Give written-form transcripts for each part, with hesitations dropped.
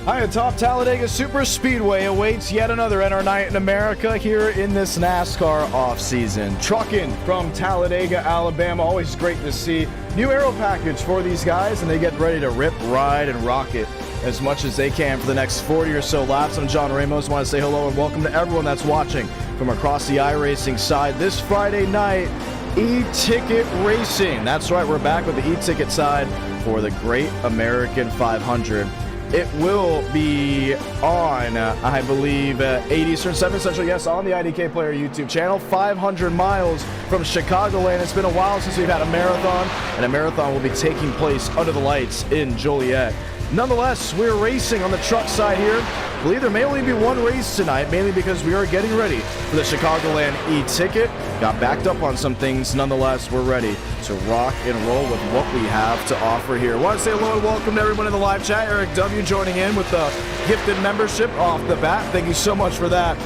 Hi, atop Talladega Super Speedway awaits yet another NR night in America here in this NASCAR offseason. Trucking from Talladega, Alabama. Always great to see. New aero package for these guys, and they get ready to rip, ride, and rock it as much as they can for the next 40 or so laps. I'm John Ramos. I want to say hello and welcome to everyone that's watching from across the iRacing side this Friday night. E-Ticket Racing. That's right, we're back with the E-Ticket side for the Great American 500. It will be on, I believe, 8 Eastern, 7 Central, yes, on the IDK Player YouTube channel. 500 miles from Chicagoland. It's been a while since we've had a marathon, and a marathon will be taking place under the lights in Joliet. Nonetheless, we're racing on the truck side here. I believe there may only be one race tonight, mainly because we are getting ready for the Chicagoland E-Ticket. Got backed up on some things. Nonetheless, we're ready to rock and roll with what we have to offer here. I want to say hello and welcome to everyone in the live chat. Eric W. joining in with the gifted membership off the bat. Thank you so much for that.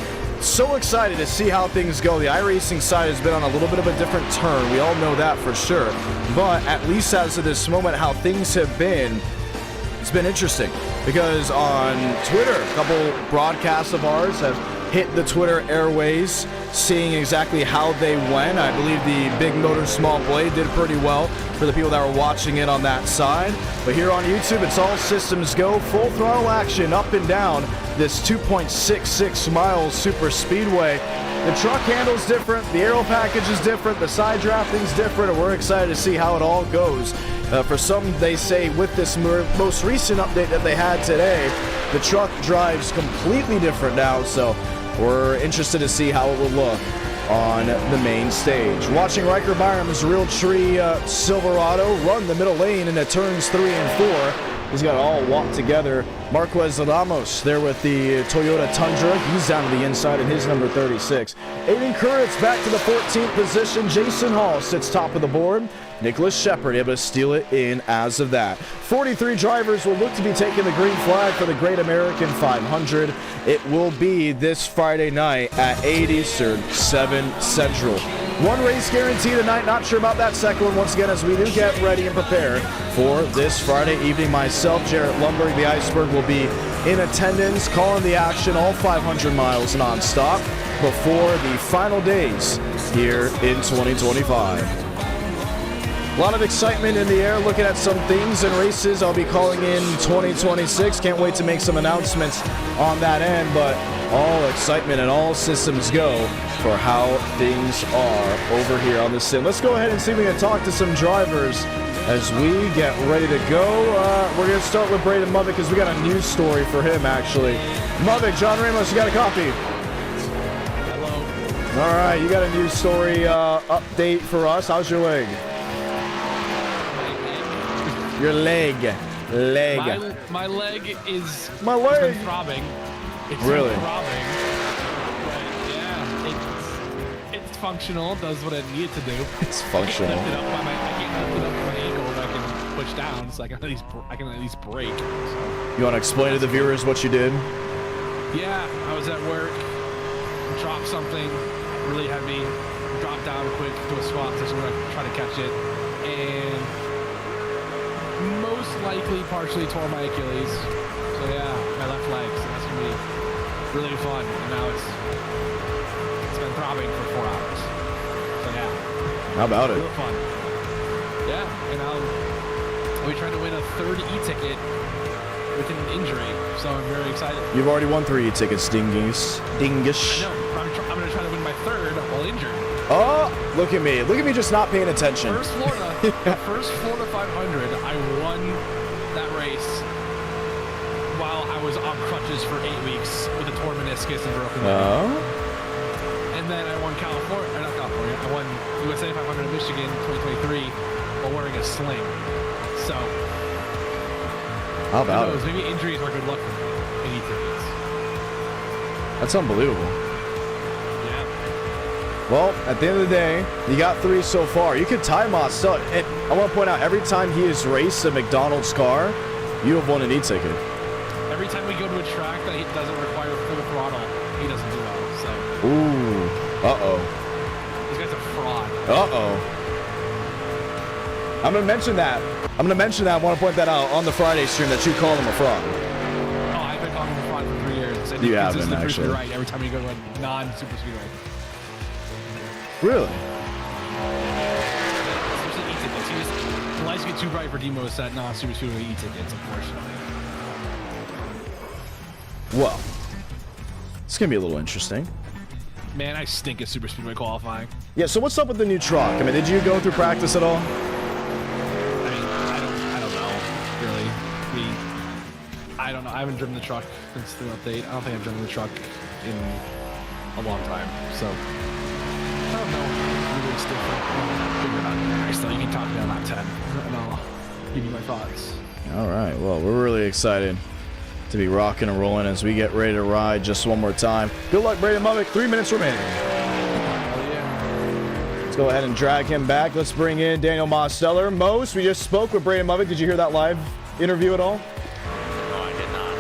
So excited to see how things go. The iRacing side has been on a little bit of a different turn. We all know that for sure. But at least as of this moment, how things have been, it's been interesting, because on Twitter, a couple broadcasts of ours have hit the Twitter airways, seeing exactly how they went. I believe the Big Motor Small Blade did pretty well for the people that were watching it on that side. But here on YouTube, it's all systems go, full throttle action up and down this 2.66 miles super speedway. The truck handle's different, the aero package is different, the side drafting's different, and we're excited to see how it all goes. For some, they say with this most recent update that they had today, the truck drives completely different now, so we're interested to see how it will look on the main stage. Watching Riker Byram's Realtree Silverado run the middle lane into turns 3 and 4. He's got it all walked together. Marquez Ramos there with the Toyota Tundra. He's down to the inside in his number 36. Aiden Kurtz back to the 14th position. Jason Hall sits top of the board. Nicholas Shepard able to steal it in as of that. 43 drivers will look to be taking the green flag for the Great American 500. It will be this Friday night at 8 Eastern, 7 Central. One race guarantee tonight. Not sure about that second one once again, as we do get ready and prepare for this Friday evening. Myself, Jarrett Lundberg, the Iceberg, will be in attendance, calling the action all 500 miles nonstop before the final days here in 2025. A lot of excitement in the air, looking at some things and races I'll be calling in 2026. Can't wait to make some announcements on that end, but all excitement and all systems go for how things are over here on the sim. Let's go ahead and see if we can talk to some drivers as we get ready to go. We're going to start with Braden Mubbick, because we got a news story for him, actually. Mubbick, John Ramos, you got a copy? Hello. All right, you got a news story update for us. How's your leg? Your leg. My leg is been throbbing. It's really been throbbing. But yeah, it's functional. It does what it needed to do. It's functional. I can't lift it up by my ankle, but I can push down, so I can at least break. So. You want to explain to the viewers what you did? Yeah, I was at work, dropped something really heavy, dropped down quick to a spot position where I try to catch it, and most likely partially tore my Achilles. So yeah, my left leg. So that's gonna be really fun. And now it's been throbbing for 4 hours. So yeah. How about it? Real fun. Yeah, and I'll be trying to win a third E-ticket with an injury. So I'm very excited. You've already won 3 E-tickets, Dingish. I know. I'm gonna try to win my third while injured. Oh, look at me. Look at me just not paying attention. The first Florida 500, I won that race while I was on crutches for 8 weeks with a torn meniscus and broken leg. Oh? And then I won I won USA 500 in Michigan 2023 while wearing a sling. So, how about it? Maybe injuries are good luck for me in E-tickets. That's unbelievable. Well, at the end of the day, you got 3 so far. You could tie Moss still. And I want to point out, every time he has raced a McDonald's car, you have won an E-ticket. Every time we go to a track that doesn't require full throttle, he doesn't do well. So. Ooh. Uh-oh. This guy's a fraud. Uh-oh. I'm going to mention that. I want to point that out on the Friday stream, that you call him a fraud. Oh, I I think You it's haven't, just actually. right every time you go to a non-super speedway. Really? Especially e-tickets. The lights get too bright for demos at non-super speedway e-tickets, unfortunately. Well, it's going to be a little interesting. Man, I stink at super speedway qualifying. Yeah, so what's up with the new truck? I mean, did you go through practice at all? I mean, I don't know, really. I don't know. I haven't driven the truck since the update. I don't think I've driven the truck in a long time, so I don't know. Maybe it's different. I'll figure it out. All right, so you can talk to me on lap 10, and I'll give you my thoughts. All right, well, we're really excited to be rocking and rolling as we get ready to ride just one more time. Good luck, Braden Mummick. 3 minutes remaining. Oh, yeah. Let's go ahead and drag him back. Let's bring in Daniel Mosteller. Most, we just spoke with Braden Mummick. Did you hear that live interview at all? No, I did not.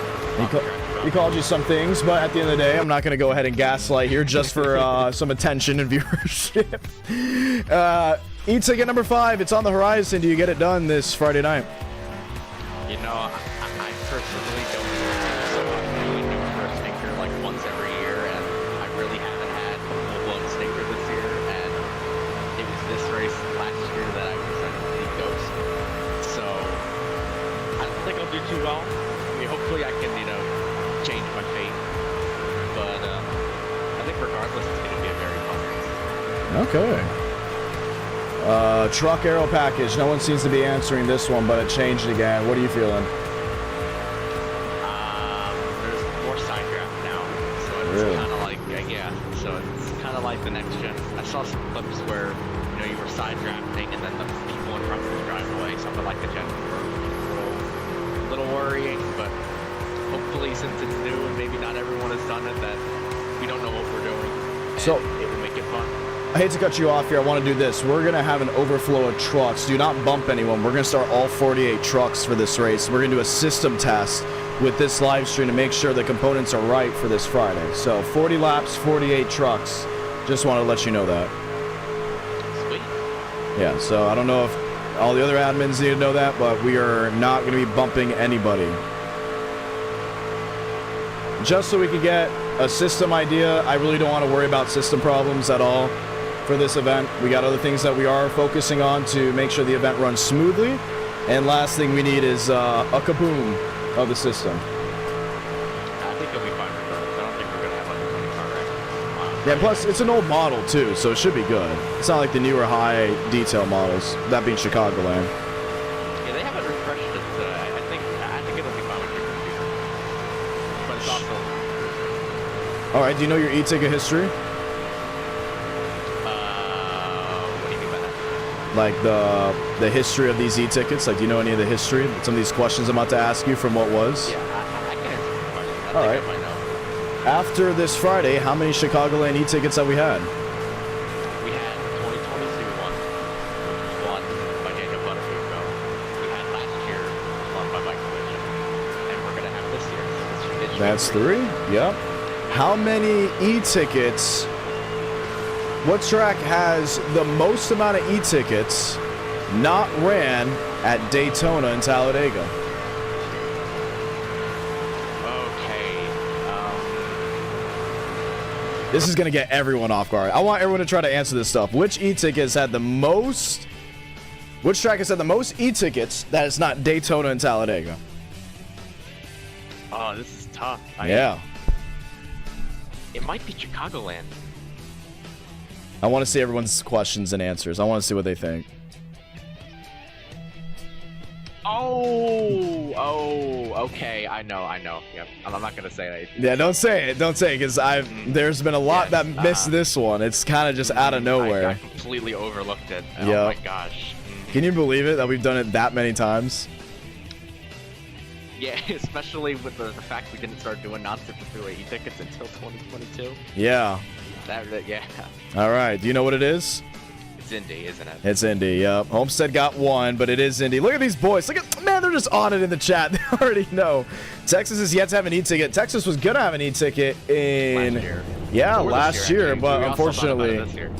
He called you some things, but at the end of the day, I'm not going to go ahead and gaslight here just for some attention and viewership. E-ticket number 5, it's on the horizon. Do you get it done this Friday night? You know, I personally don't think so. I really do for a stinker like once every year, and I really haven't had a full-blown stinker this year, and it was this race last year that I was at the ghost. So, I don't think I'll do too well. I mean, hopefully I can, change my fate. But, I think regardless, it's going to be a very fun race. Okay. Truck aero package. No one seems to be answering this one, but it changed again. What are you feeling? There's more side draft now, so it's Really? kind of like, so it's kind of like the next gen. I saw some clips where, you were side drafting and then the people in front would drive away, something like the gen 4. A little worrying, but hopefully since it's new and maybe not everyone has done it, that we don't know what we're doing. So it will make it fun. I hate to cut you off here. I want to do this. We're going to have an overflow of trucks. Do not bump anyone. We're going to start all 48 trucks for this race. We're going to do a system test with this live stream to make sure the components are right for this Friday. So 40 laps, 48 trucks. Just want to let you know that. Sweet. Yeah, so I don't know if all the other admins need to know that, but we are not going to be bumping anybody. Just so we can get a system idea. I really don't want to worry about system problems at all for this event. We got other things that we are focusing on to make sure the event runs smoothly. And last thing we need is a kaboom of the system. I think it'll be fine regardless. I don't think we're going to have like a 20 car wreck. Yeah, plus it's an old model too, so it should be good. It's not like the newer high detail models, that being Chicagoland. Yeah, they haven't refreshed it. I think it'll be fine with your computer. But it's also... All right, do you know your e-ticket history? What do you mean by that? Like the history of these e-tickets? Like, do you know any of the history? Some of these questions I'm about to ask you from what was? Yeah, I can answer the question. All I right. think I might know. After this Friday, how many Chicagoland e-tickets have we had? We had 2022 one, which was won by Daniel Butterfield. We had last year, won by Mike Collision. And we're going to have this year. That's 3? Yep. How many e-tickets? What track has the most amount of e-tickets not ran at Daytona and Talladega? Okay. This is going to get everyone off guard. I want everyone to try to answer this stuff. Which e-tickets had the most... Which track has had the most e-tickets that is not Daytona and Talladega? Oh, this is tough. Yeah. It might be Chicagoland. I want to see everyone's questions and answers. I want to see what they think. Oh, okay. I know. Yep. I'm not gonna say anything. Yeah, don't say it, because there's been a lot that missed this one. It's kind of just out of nowhere. I completely overlooked it. Yep. Oh my gosh. Can you believe it that we've done it that many times? Yeah, especially with the fact we didn't start doing non-super freeway e-tickets until 2022. Yeah. Yeah. All right. Do you know what it is? It's Indy, isn't it? It's Indy, yep. Homestead got 1, but it is Indy. Look at these boys. Look at, man, they're just on it in the chat. They already know. Texas is yet to have an e-ticket. Texas was going to have an e-ticket in... Last year. Yeah, Or last year, actually. but We also thought about unfortunately... it this year.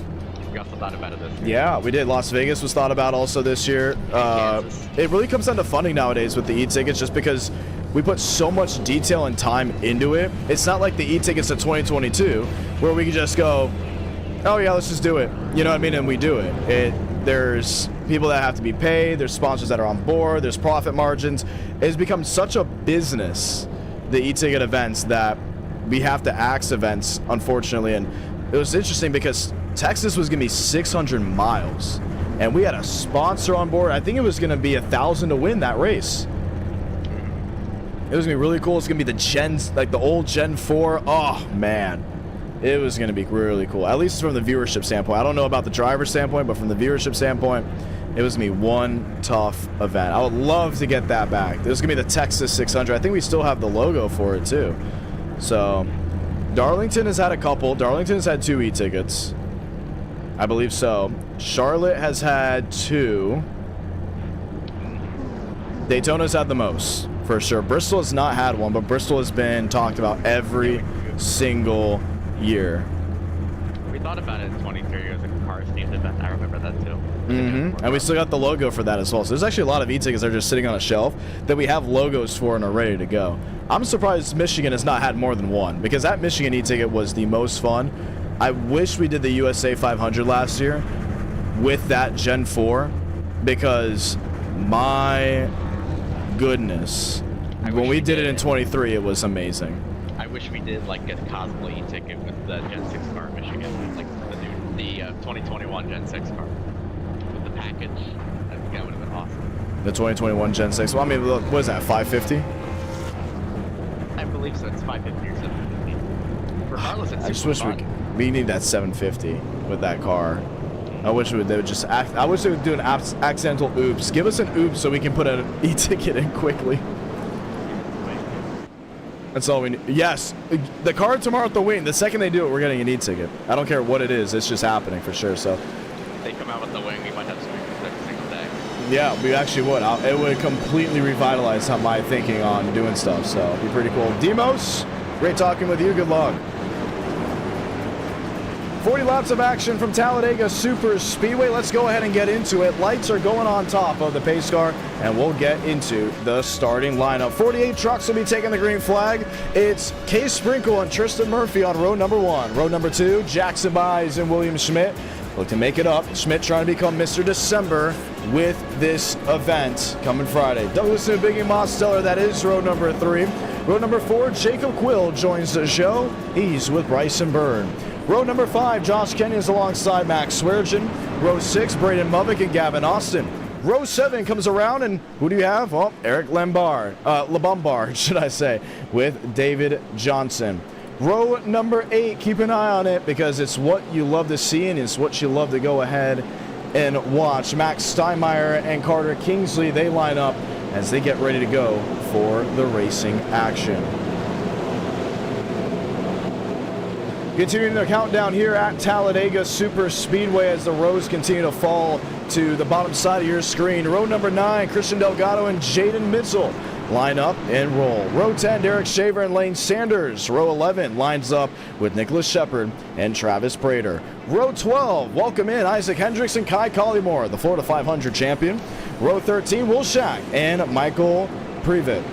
We also thought about it this year. Yeah, we did. Las Vegas was thought about also this year. Kansas. It really comes down to funding nowadays with the e-tickets, just because we put so much detail and time into it. It's not like the e-tickets of 2022 where we can just go, oh yeah, let's just do it. You know what I mean? And we do it. There's people that have to be paid. There's sponsors that are on board. There's profit margins. It's become such a business, the e-ticket events, that we have to axe events, unfortunately. And it was interesting because Texas was going to be 600 miles. And we had a sponsor on board. I think it was going to be $1,000 to win that race. It was going to be really cool. It's going to be the gens, like the old Gen 4. Oh, man. It was going to be really cool, at least from the viewership standpoint. I don't know about the driver standpoint, but from the viewership standpoint, it was going to be one tough event. I would love to get that back. This is going to be the Texas 600. I think we still have the logo for it, too. So, Darlington has had a couple. Darlington has had 2 e-tickets. I believe so. Charlotte has had 2. Daytona's had the most, for sure. Bristol has not had one, but Bristol has been talked about every single year. We thought about it in 23 years of cars themed event. I remember that too. And we still got the logo for that as well. So there's actually a lot of e-tickets that are just sitting on a shelf that we have logos for and are ready to go. I'm surprised Michigan has not had more than one, because that Michigan e-ticket was the most fun. I wish we did the USA 500 last year with that Gen 4, because my goodness, when we did it in 23, it was amazing. I wish we did like a cosplay ticket with the Gen 6 car in Michigan, like the 2021 Gen 6 car with the package. I think that would have been awesome. The 2021 Gen 6. Well, I mean, what is that, 550? I believe so. It's 550 or 750. Regardless, it's I just wish we need that 750 with that car. I wish they would just I wish they would do an accidental oops. Give us an oops so we can put an e-ticket in quickly. That's all we need. Yes, the car tomorrow at the wing. The second they do it, we're getting an e-ticket. I don't care what it is. It's just happening for sure. So if they come out with the wing, we might have speakers every single day. Yeah, we actually would. It would completely revitalize my thinking on doing stuff. So it'd be pretty cool. Demos, great talking with you. Good luck. 40 laps of action from Talladega Super Speedway. Let's go ahead and get into it. Lights are going on top of the pace car, and we'll get into the starting lineup. 48 trucks will be taking the green flag. It's Case Sprinkle and Tristan Murphy on row number 1. Row number 2, Jackson Byes and William Schmidt look to make it up. Schmidt trying to become Mr. December with this event coming Friday. Douglas and Biggie Mosteller, that is row number 3. Row number 4, Jacob Quill joins the show. He's with Bryson Byrne. Row number 5, Josh Kenyon's alongside Max Swearengin. Row 6, Braden Movick and Gavin Austin. Row 7 comes around, and who do you have? Well, Eric LeBombard, should I say, with David Johnson. Row number 8, keep an eye on it, because it's what you love to see, and it's what you love to go ahead and watch. Max Steinmeier and Carter Kingsley, they line up as they get ready to go for the racing action. Continuing the countdown here at Talladega Super Speedway as the rows continue to fall to the bottom side of your screen. Row number 9, Christian Delgado and Jaden Mitchell line up and roll. Row 10, Derek Shaver and Lane Sanders. Row 11 lines up with Nicholas Shepard and Travis Prater. Row 12, welcome in Isaac Hendricks and Kai Collymore, the Florida 500 champion. Row 13, Will Shack and Michael Previtt.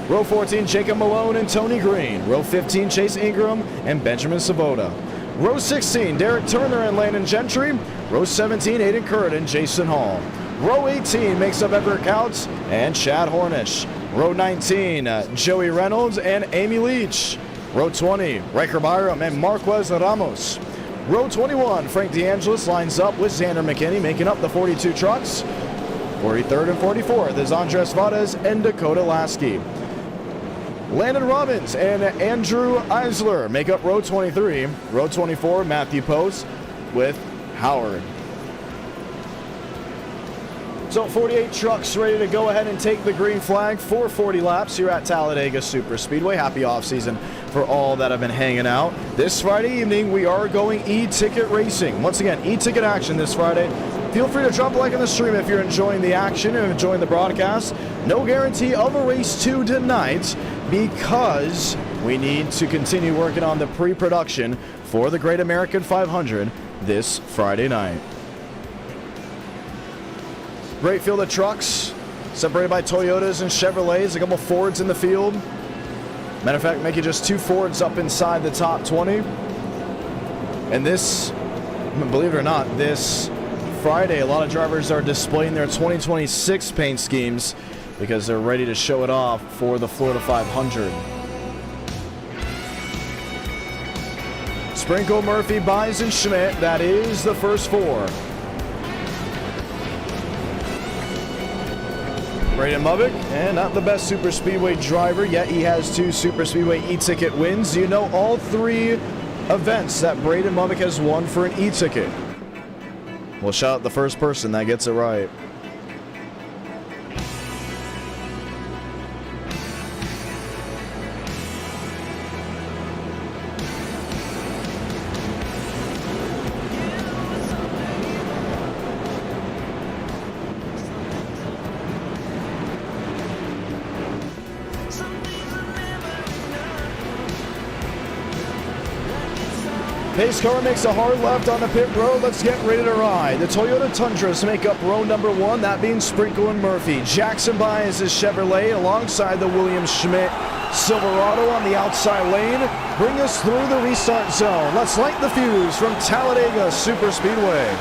Row 14, Jacob Malone and Tony Green. Row 15, Chase Ingram and Benjamin Sabota. Row 16, Derek Turner and Landon Gentry. Row 17, Aiden Curd and Jason Hall. Row 18 makes up Everett Couts and Chad Hornish. Row 19, Joey Reynolds and Amy Leach. Row 20, Riker Byram and Marquez Ramos. Row 21, Frank DeAngelis lines up with Xander McKinney, making up the 42 trucks. 43rd and 44th is Andres Valdez and Dakota Lasky. Landon Robbins and Andrew Eisler make up row 23. Row 24, Matthew Post with Howard. So 48 trucks ready to go ahead and take the green flag for 40 laps here at Talladega Super Speedway. Happy off season for all that have been hanging out. This Friday evening, we are going e-ticket racing. Once again, e-ticket action this Friday. Feel free to drop a like on the stream if you're enjoying the action and enjoying the broadcast. No guarantee of a race 2 tonight, because we need to continue working on the pre-production for the Great American 500 this Friday night. Great field of trucks separated by Toyotas and Chevrolets, a couple Fords in the field. Matter of fact, making just 2 Fords up inside the top 20. And this, believe it or not, this Friday, a lot of drivers are displaying their 2026 paint schemes because they're ready to show it off for the Florida 500. Sprinkle, Murphy, Buys, and Schmidt. That is the first 4. Braden Mubbock, and not the best super speedway driver, yet he has 2 super speedway e-ticket wins. You know all 3 events that Braden Mubbock has won for an e-ticket. We'll shout out the first person that gets it right. Pace car makes a hard left on the pit road. Let's get ready to ride. The Toyota Tundras make up row number 1, that being Sprinkle and Murphy. Jackson Byes is Chevrolet alongside the Williams Schmidt Silverado on the outside lane. Bring us through the restart zone. Let's light the fuse from Talladega Super Speedway.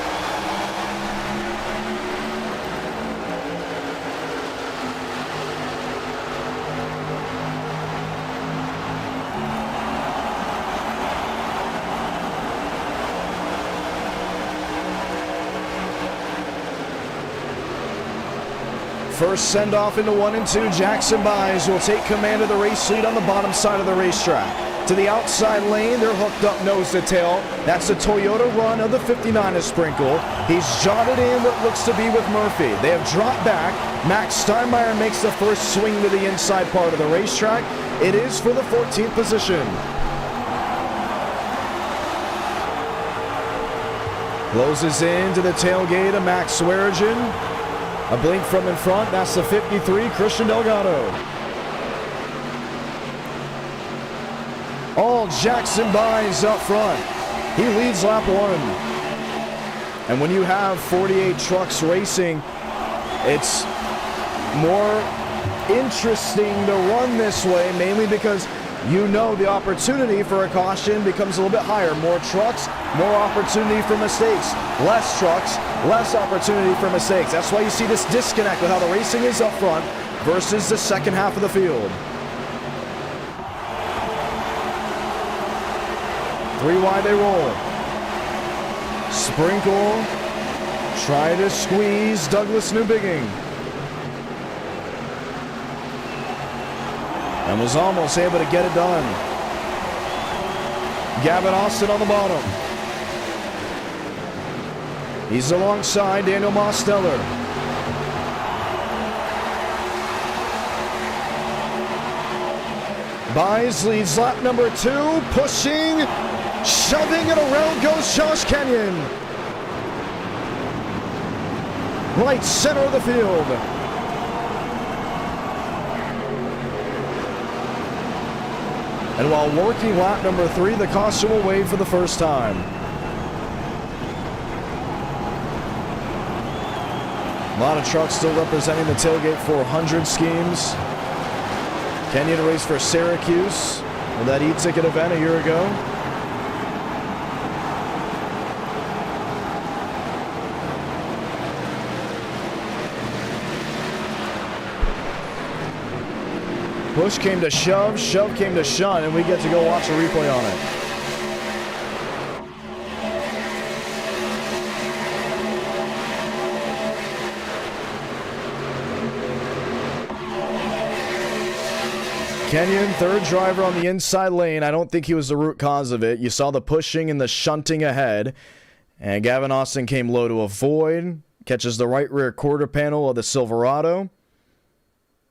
First send-off into 1 and 2. Jackson Byes will take command of the race lead on the bottom side of the racetrack. To the outside lane, they're hooked up nose to tail. That's the Toyota run of the 59 of Sprinkle. He's jotted in what looks to be with Murphy. They have dropped back. Max Steinmeier makes the first swing to the inside part of the racetrack. It is for the 14th position. Closes into the tailgate of Max Swearigan. A blink from in front, that's the 53, Christian Delgado. All Jackson Byes up front. He leads lap 1. And when you have 48 trucks racing, it's more interesting to run this way, mainly because you know the opportunity for a caution becomes a little bit higher. More trucks, more opportunity for mistakes. Less trucks, less opportunity for mistakes. That's why you see this disconnect with how the racing is up front versus the second half of the field. 3 wide they roll. Sprinkle, try to squeeze Douglas Newbigging. And was almost able to get it done. Gavin Austin on the bottom. He's alongside Daniel Mosteller. Byes leads lap number 2, pushing, shoving, and around goes Josh Kenyon. Right center of the field. And while working lap number 3, the caution will wave for the first time. A lot of trucks still representing the tailgate 400 schemes. Kenyon raced for Syracuse with that e-ticket event a year ago. Push came to shove, shove came to shun, and we get to go watch a replay on it. Kenyon, third driver on the inside lane. I don't think he was the root cause of it. You saw the pushing and the shunting ahead. And Gavin Austin came low to avoid. Catches the right rear quarter panel of the Silverado.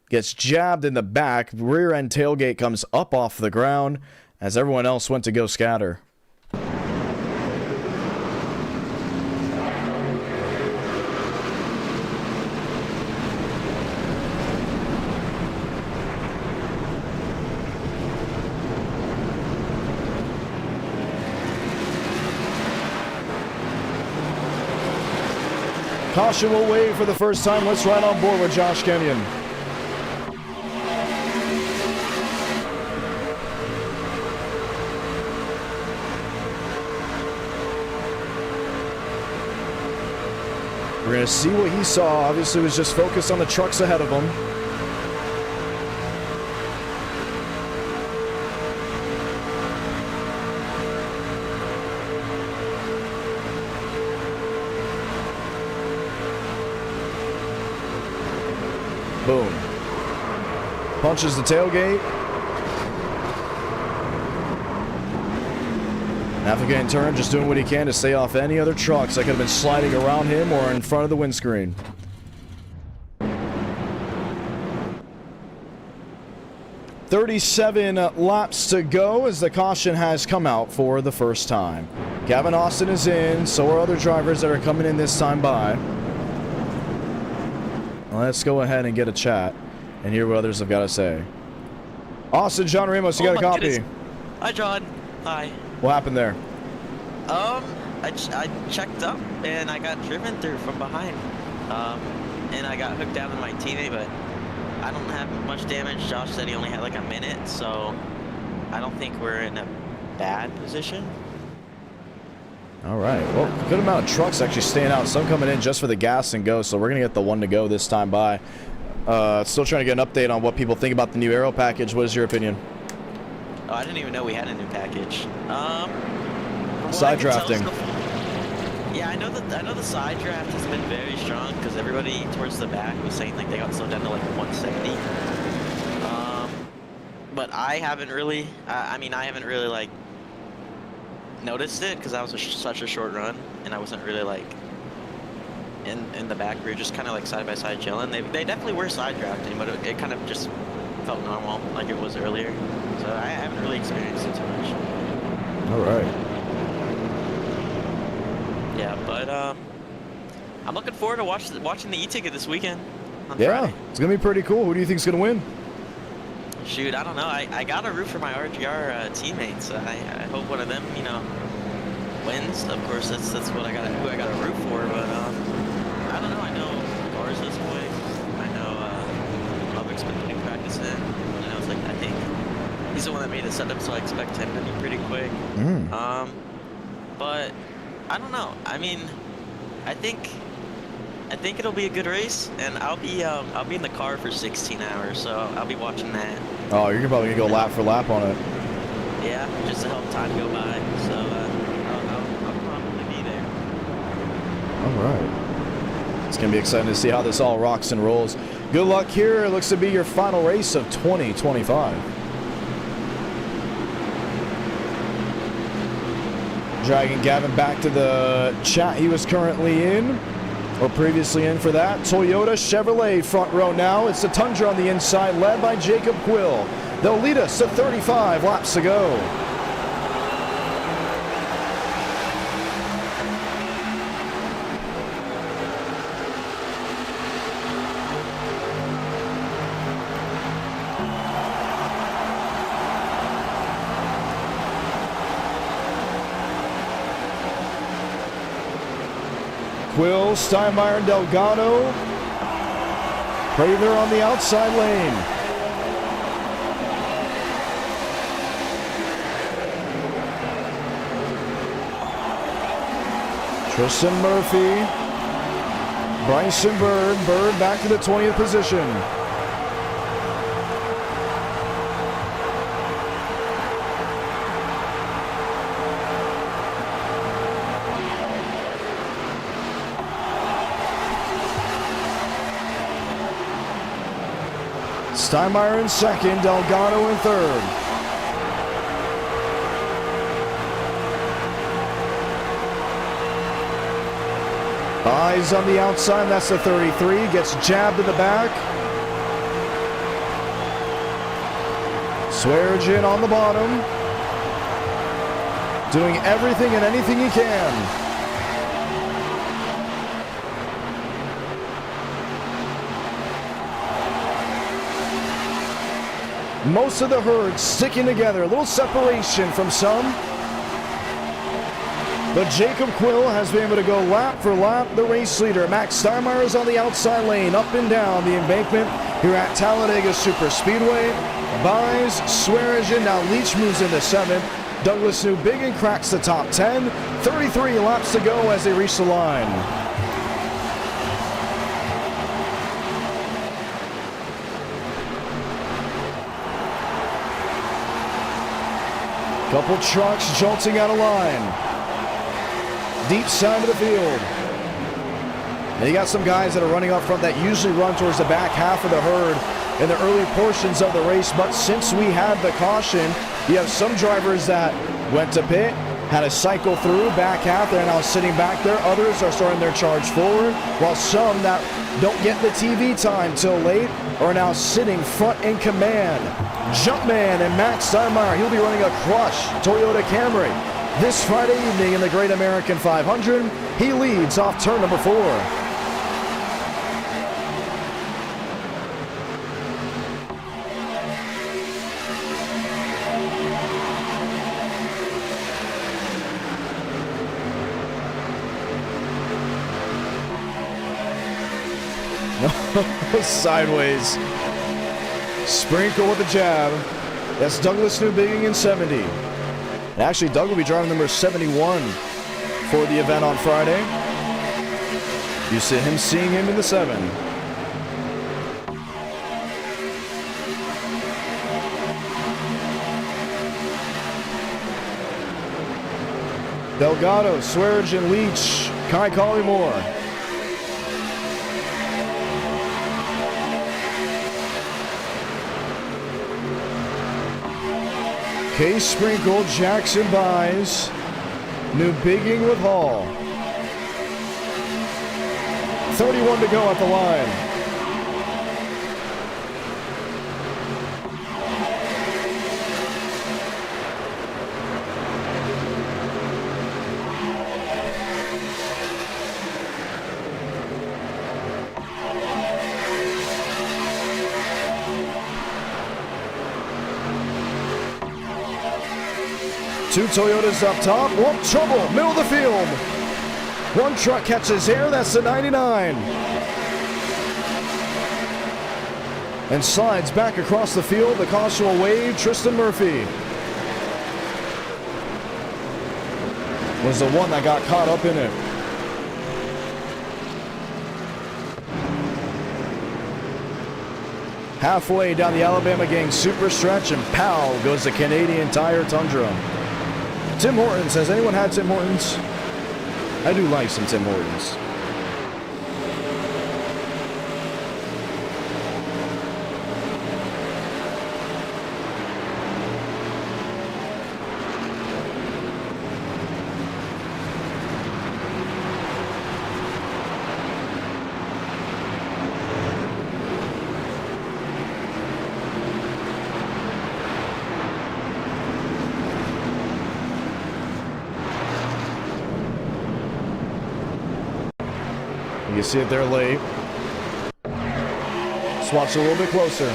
Gets jabbed in the back. Rear end tailgate comes up off the ground as everyone else went to go scatter. caution will wave for the first time. Let's ride on board with Josh Kenyon. We're going to see what he saw. Obviously, was just focused on the trucks ahead of him. Boom. Punches the tailgate. After getting turned, just doing what he can to stay off any other trucks that could have been sliding around him or in front of the windscreen. "37 laps to go as the caution has come out for the first time. Gavin Austin is in, so are other drivers that are coming in this time by. Let's go ahead and get a chat and hear what others have got to say. Austin, John Ramos, you got a copy? Goodness. Hi, John. Hi. What happened there? I checked up and I got driven through from behind. And I got hooked down to my teammate, but I don't have much damage. Josh said he only had like a minute, so I don't think we're in a bad position. All right. Well, good amount of trucks actually staying out. Some coming in just for the gas and go, so we're going to get the one to go this time by. Still trying to get an update on what people think about the new aero package. What is your opinion? Oh, I didn't even know we had a new package. Side drafting. Yeah, I know the side draft has been very strong because everybody towards the back was saying like they got slowed down to like 170. But I haven't really. I mean, I haven't really like noticed it because that was such a short run, and I wasn't really like in the back. We were just kind of like side by side chilling. They definitely were side drafting, but it kind of just felt normal like it was earlier. So I haven't really experienced it too much. All right. Yeah, but I'm looking forward to watching the e-ticket this weekend. On Yeah, Friday. it's gonna be pretty cool. Who do you think's gonna win? Shoot, I don't know. I got to root for my RGR teammates. I hope one of them, you know, wins. Of course, that's what who I got to root for. But I don't know. I know Cars this way. I know Lubbock's been putting practice in. And I was like, I think he's the one that made the setup, so I expect him to be pretty quick. But I don't know. I mean, I think it'll be a good race, and I'll be in the car for 16 hours, so I'll be watching that. Oh, you're probably gonna go lap for lap on it. Yeah, just to help time go by. So I'll probably be there. All right. It's gonna be exciting to see how this all rocks and rolls. Good luck here. It looks to be your final race of 2025. Dragging Gavin back to the chat he was currently in, or previously in for that. Toyota Chevrolet front row now. It's the Tundra on the inside, led by Jacob Quill. They'll lead us to 35 laps to go. Quill, Steinmeier, and Delgado. Prater on the outside lane. Tristan Murphy. Bryson Bird. Bird back to the 20th position. Steinmeier in second, Delgado in third. Eyes on the outside, that's the 33, gets jabbed in the back. Swearengin on the bottom. Doing everything and anything he can. Most of the herd sticking together. A little separation from some. But Jacob Quill has been able to go lap for lap, the race leader. Max Steinmeier is on the outside lane, up and down the embankment here at Talladega Superspeedway. Buys, Swearinger, now Leach moves into 7th. Douglas Newbiggin cracks the top 10. 33 laps to go as they reach the line. Couple trucks jolting out of line. Deep side of the field. And you got some guys that are running up front that usually run towards the back half of the herd in the early portions of the race. But since we had the caution, you have some drivers that went to pit, had a cycle through back half. They're now sitting back there. Others are starting their charge forward, while some that don't get the TV time till late are now sitting front in command. Jumpman and Max Steinmeier, he'll be running a Crush Toyota Camry this Friday evening in the Great American 500. He leads off turn number 4. Sideways. Sprinkle with the jab. That's Douglas Newbiggin in 70. Actually, Doug will be driving number 71 for the event on Friday. You see him seeing him in the 7. Delgado, Swearinger, Leach, Kai Collymore. Case Sprinkle, Jackson buys, Newbiggin with Hall. 31 to go at the line. Two Toyotas up top. Whoop, trouble, middle of the field. One truck catches air, that's the 99. And slides back across the field. The caution will wave. Tristan Murphy was the one that got caught up in it. Halfway down the Alabama gang super stretch, and pow goes the Canadian Tire Tundra. Tim Hortons. Has anyone had Tim Hortons? I do like some Tim Hortons. You see it there late. Let's watch a little bit closer.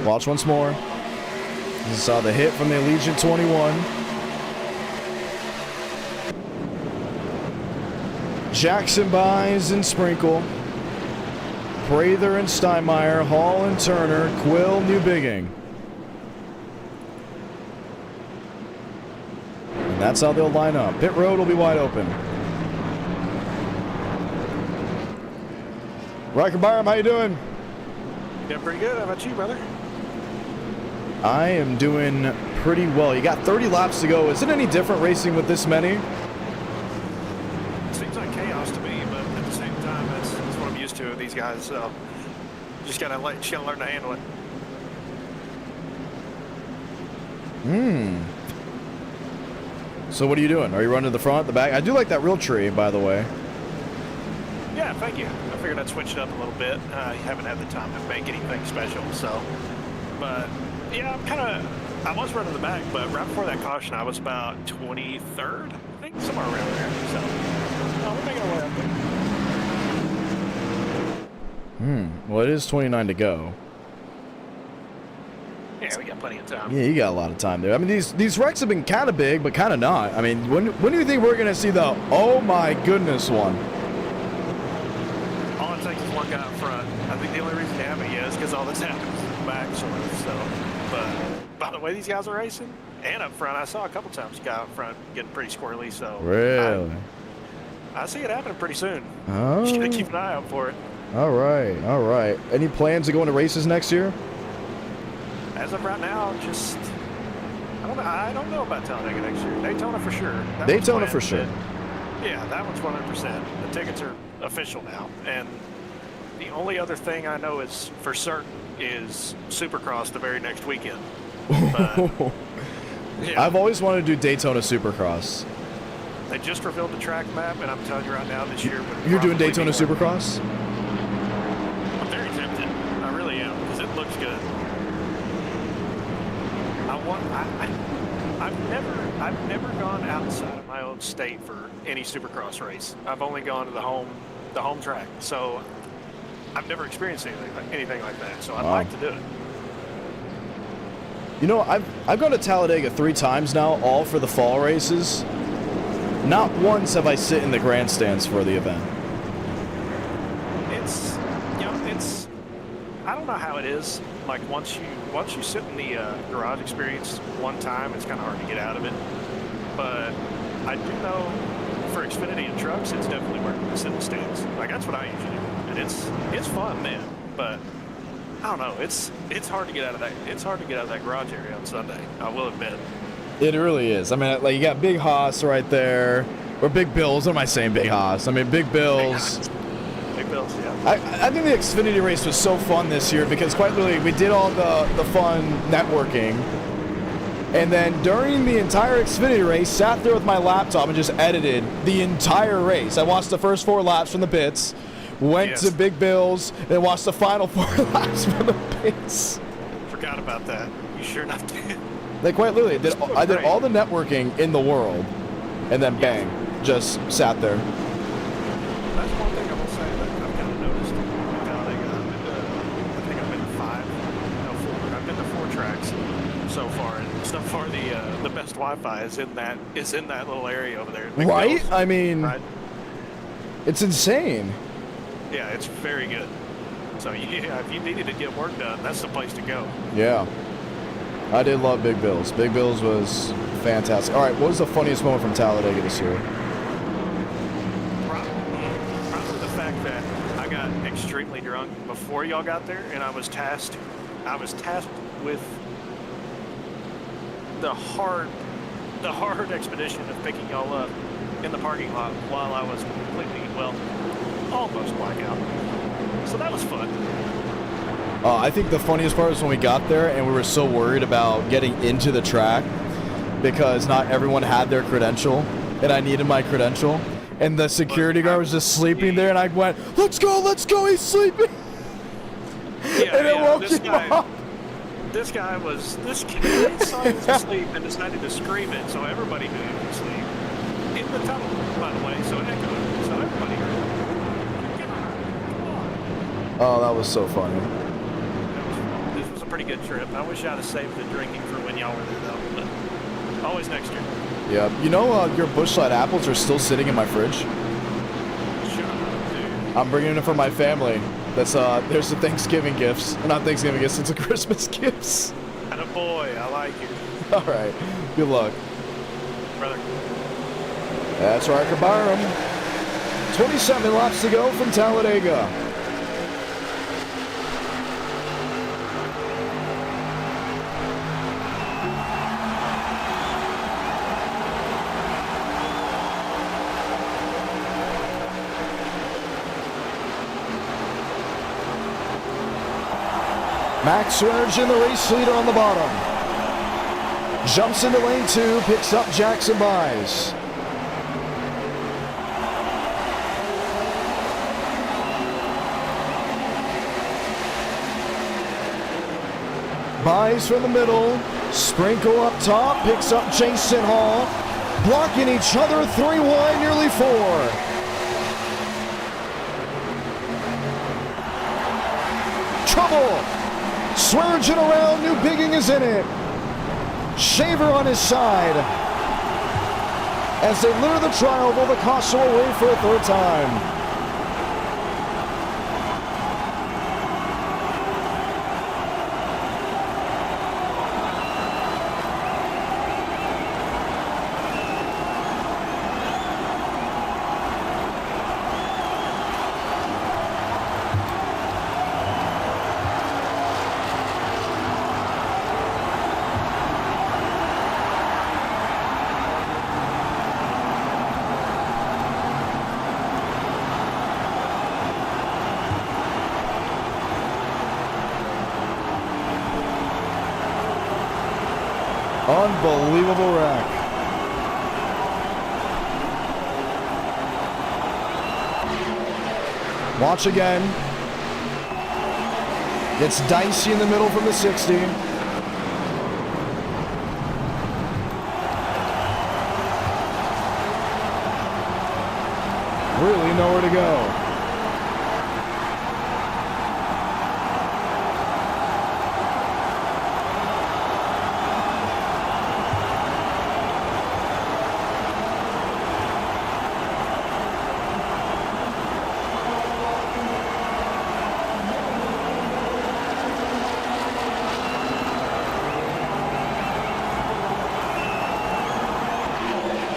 Watch once more. You saw the hit from the Allegiant 21. Jackson buys and Sprinkle. Prather and Steinmeier. Hall and Turner. Quill, Newbiggin. And that's how they'll line up. Pit road will be wide open. Riker Byram, how you doing? Yeah, pretty good. How about you, brother? I am doing pretty well. You got 30 laps to go. Is it any different racing with this many? It seems like chaos to me, but at the same time, that's what I'm used to with these guys. So just gotta learn to handle it. So what are you doing? Are you running to the front, the back? I do like that real tree, by the way. Yeah, thank you. I figured I'd switch it up a little bit. I haven't had the time to make anything special, so. But yeah, I was running the back, but right before that caution, I was about 23rd, I think, somewhere around there. So we're making our way up there. Well, it is 29 to go. Yeah, we got plenty of time. Yeah, you got a lot of time there. I mean, these wrecks have been kind of big, but kind of not. I mean, when do you think we're going to see the, oh my goodness one? All it takes is one guy up front. I think the only reason they haven't yet is because all this happens in the back, sort of. So, but by the way these guys are racing, and up front, I saw a couple times a guy up front getting pretty squirrely. So Really? I see it happening pretty soon. Oh. Just gotta keep an eye out for it. All right, all right. Any plans to go into races next year? As of right now, just I don't know about Talladega next year. Daytona for sure. Daytona for sure. Yeah, that one's 100%. The tickets are official now, and the only other thing I know is for certain is Supercross the very next weekend. But, yeah, I've always wanted to do Daytona Supercross. they just revealed the track map, and I'm telling you right now, this year would You're doing probably Daytona be Supercross? I'm very tempted. I really am, because it looks good. I've never gone outside of my own state for any Supercross race. I've only gone to the home track, so I've never experienced anything like that. So I'd like to do it. You know, I've gone to Talladega 3 times now, all for the fall races. Not once have I sit in the grandstands for the event. It's I don't know how it is. Like once you sit in the garage experience one time, it's kind of hard to get out of it. But I do know for Xfinity and trucks, it's definitely worth it to sit in the stands. Like that's what I usually do, and it's fun then. But I don't know. It's hard to get out of that. It's hard to get out of that garage area on Sunday. I will admit. It really is. I mean, like you got Big Haas right there, or Big Bills. What am I saying, Big Haas? I mean, Big Bills. Big Bills, yeah. I think the Xfinity race was so fun this year because quite literally we did all the fun networking, and then during the entire Xfinity race, sat there with my laptop and just edited the entire race. I watched the first 4 laps from the pits. Went to Big Bills, and watched the final 4 laps from the pits. Forgot about that. You sure enough did. Like quite literally, I did all the networking in the world, and then bang, just sat there. That's one thing I will say that I've kind of noticed with Talladega. I think I've been to 5, no 4. I've been to 4 tracks so far, and so far the best Wi-Fi is in that little area over there. Right? I mean, right? It's insane. Yeah, it's very good. So yeah, if you needed to get work done, that's the place to go. Yeah. I did love Big Bills. Big Bills was fantastic. All right, what was the funniest moment from Talladega this year? Probably the fact that I got extremely drunk before y'all got there, and I was tasked with the hard expedition of picking y'all up in the parking lot while I was completely, well, almost blackout. So that was fun. I think the funniest part was when we got there and we were so worried about getting into the track because not everyone had their credential, and I needed my credential. And the security guard was just sleeping there, and I went, let's go, he's sleeping. Yeah, and it woke him up. This guy saw he was asleep and decided to scream it, so everybody knew he was asleep. In the tunnel, by the way, so it echoed, so everybody heard it. Come on. Oh, that was so funny. This was a pretty good trip. I wish I'd have saved the drinking for when y'all were there, though, but always next year. Yeah, you know your Busch Light apples are still sitting in my fridge? Shut up, dude. I'm bringing them for my family. There's the Thanksgiving gifts. Not Thanksgiving gifts, it's the Christmas gifts. Attaboy, I like it. All right, good luck. Brother. That's Riker Byram. 27 laps to go from Talladega. Max Surge in the race leader on the bottom. Jumps into lane 2, picks up Jackson Buys. Buys from the middle, Sprinkle up top, picks up Jason Hall. Blocking each other, 3 wide, nearly 4. Trouble! Swerging around, New Bigging is in it. Shaver on his side. As they lure the tri-oval, the caution away for a 3rd time. Unbelievable wreck. Watch again. Gets dicey in the middle from the 60. Really nowhere to go.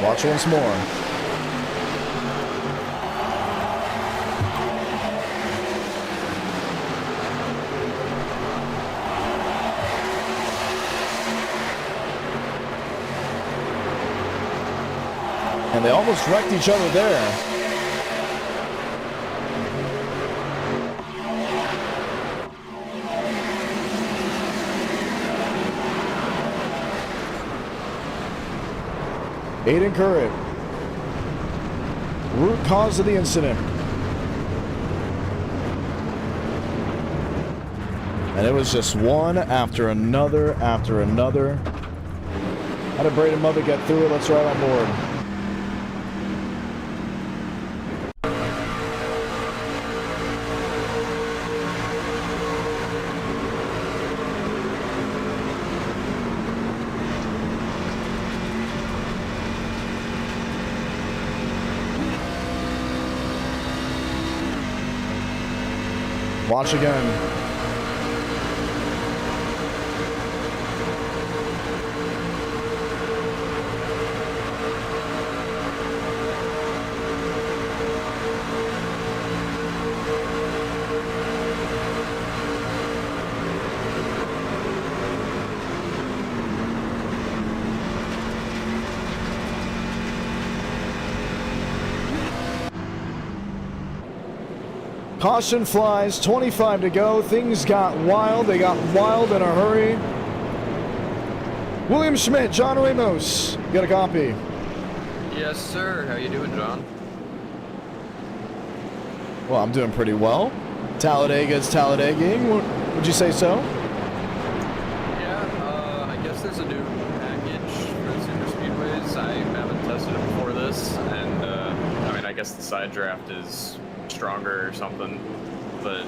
Watch once more. And they almost wrecked each other there. Aiden Curran, root cause of the incident. And it was just one after another after another. How did Braden Mother get through it? Let's ride on board. Watch again. Caution flies, 25 to go. Things got wild. They got wild in a hurry. William Schmidt, John Ramos. You got a copy? Yes, sir. How you doing, John? Well, I'm doing pretty well. Talladega is Talladegaing. Would you say so? Yeah, I guess there's a new package for the super speedways. I haven't tested it before this, and I mean, I guess the side draft is stronger or something, but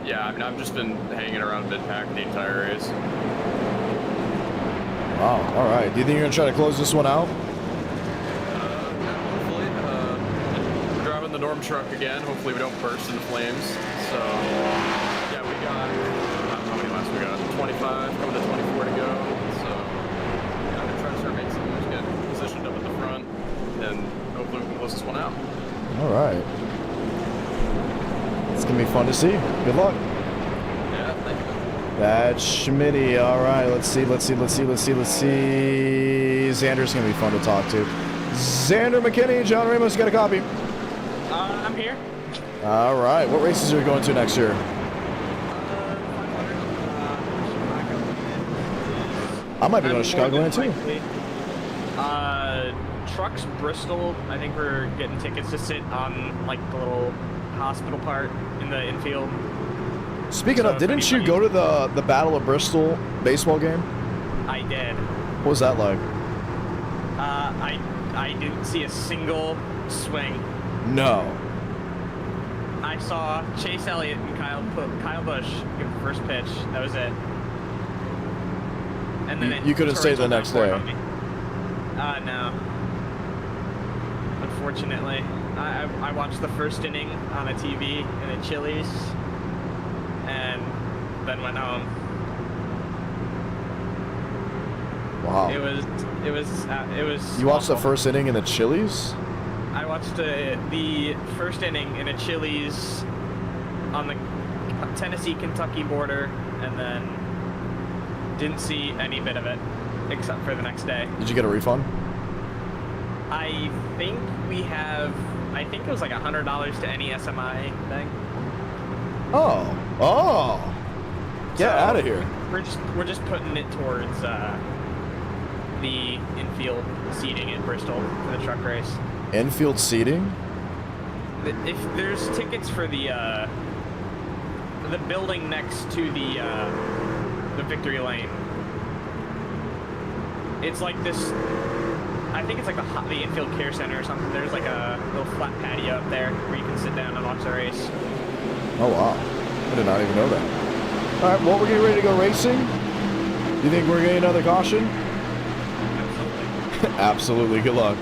yeah, I mean, I've just been hanging around mid-pack the entire race. Wow, all right. Do you think you're gonna try to close this one out? Hopefully. We're driving the Norm truck again. Hopefully we don't burst into flames. So yeah, we got how many laps we got? 25 coming to 24 to go. So yeah, I'm gonna try to start making some moves, get positioned up at the front, and hopefully we can close this one out. All right. It's gonna be fun to see. Good luck. Yeah, thank you. That's Schmitty. All right, let's see. Xander's gonna be fun to talk to. Xander McKinney, John Ramos, got a copy. I'm here. All right, what races are we going to next year? I might be going to more than Chicagoland too. likely. Trucks Bristol. I think we're getting tickets to sit on like the little hospital part in the infield. Speaking So of, if didn't you anybody- go to the Battle of Bristol baseball game? I did. What was that like? I didn't see a single swing. No. I saw Chase Elliott and Kyle Busch give the first pitch. That was it. And then You couldn't stay the next day. No. Unfortunately, I watched the first inning on a TV in a Chili's, and then went home. Wow. It was. You watched the awful. first inning in the Chili's? I watched the first inning in a Chili's on the Tennessee-Kentucky border, and then didn't see any bit of it, except for the next day. Did you get a refund? I think it was like $100 to any SMI thing. Oh. Get So, out of here. We're just putting it towards the infield seating in Bristol for the truck race. Infield seating? If there's tickets for the building next to the Victory Lane, it's like this. I think it's like the infield care center or something. There's like a little flat patio up there where you can sit down and watch the race. Oh, wow. I did not even know that. All right, well, we're getting ready to go racing. You think we're getting another caution? Absolutely. Absolutely. Good luck.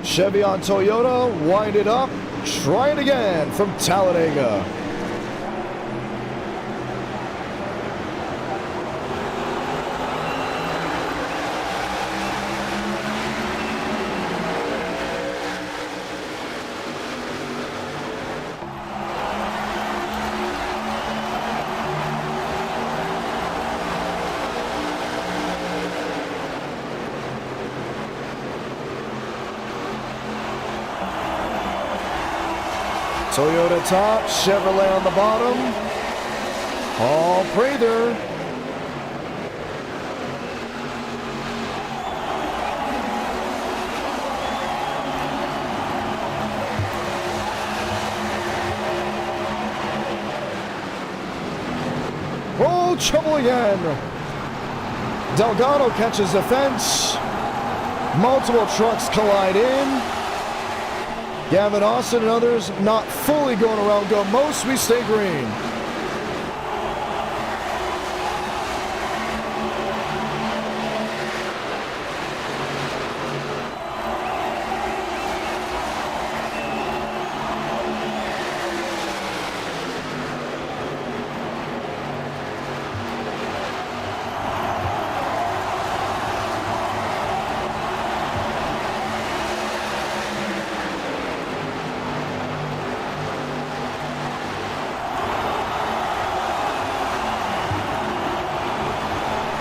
Chevy on Toyota. Wind it up. Try it again from Talladega. Toyota top, Chevrolet on the bottom. Paul Prather. Oh, trouble again. Delgado catches the fence. Multiple trucks collide in. Gavin Austin and others not fully going around go. Most we stay green.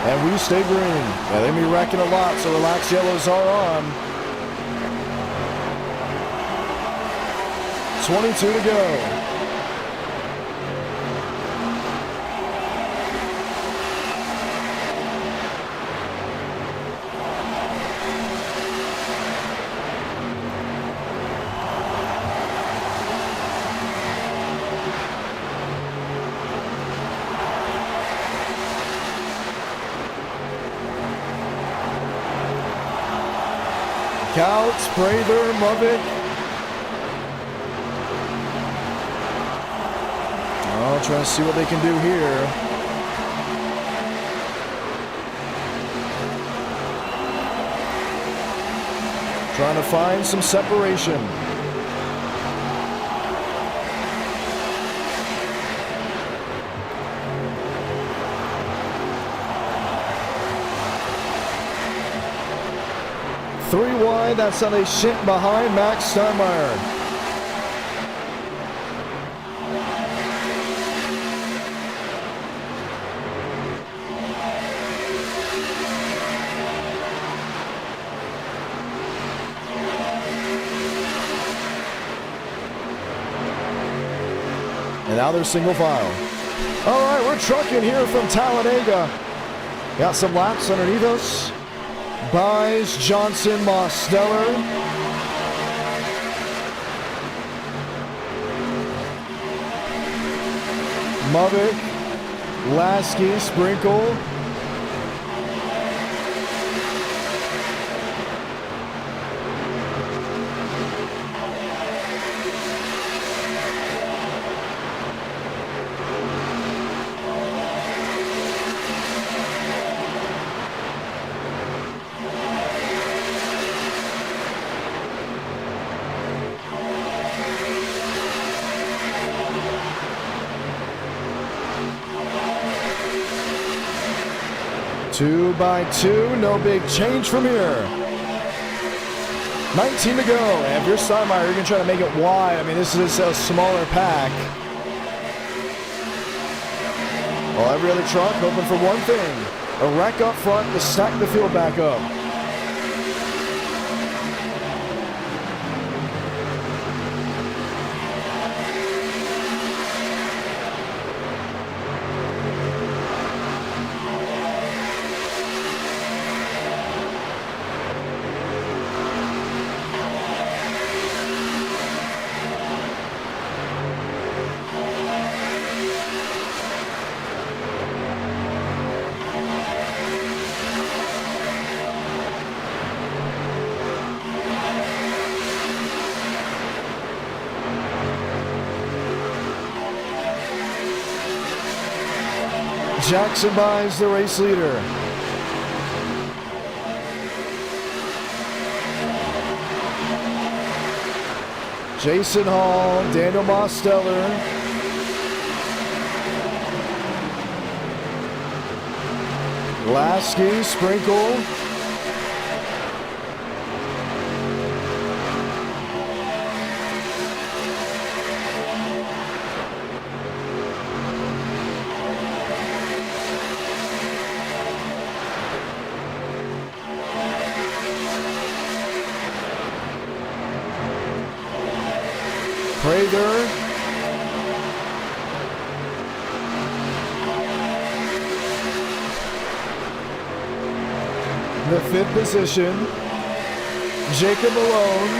And we stay green. Yeah, they be wrecking a lot, so relaxed yellows are on. 22 to go. Couts, Prather, Movick. Oh, trying to see what they can do here. Trying to find some separation. Three wide, that's how they shit behind Max Steinmeier. And now they're single file. All right, we're trucking here from Talladega. Got some laps underneath us. Buys, Johnson, Mosteller. Mavic, Lasky, Sprinkle. Two by two, no big change from here. 19 to go. And if you're Steinmeier, you're going to try to make it wide. I mean, this is a smaller pack. Well, every other truck hoping for one thing. A wreck up front to stack the field back up. Jackson buys the race leader. Jason Hall, Daniel Mosteller. Lasky, Sprinkle. Prager. The fifth position. Jacob Malone.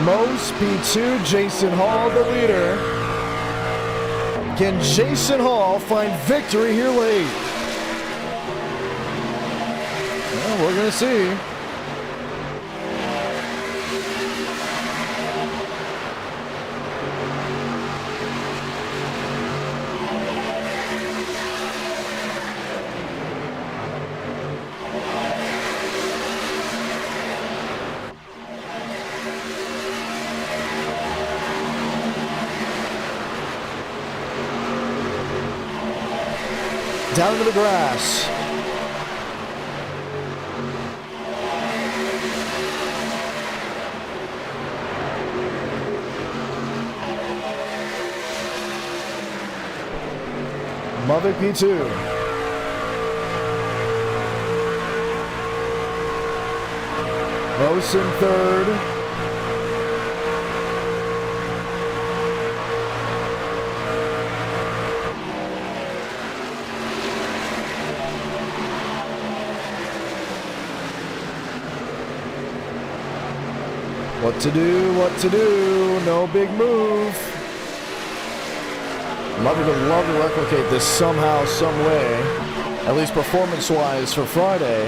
Mose P2, Jason Hall the leader. Can Jason Hall find victory here late? Well, we're going to see. Down to the grass. Mavic P2. Bosun third. What to do, what to do, no big move. Mavic would love to replicate this somehow, some way, at least performance-wise for Friday.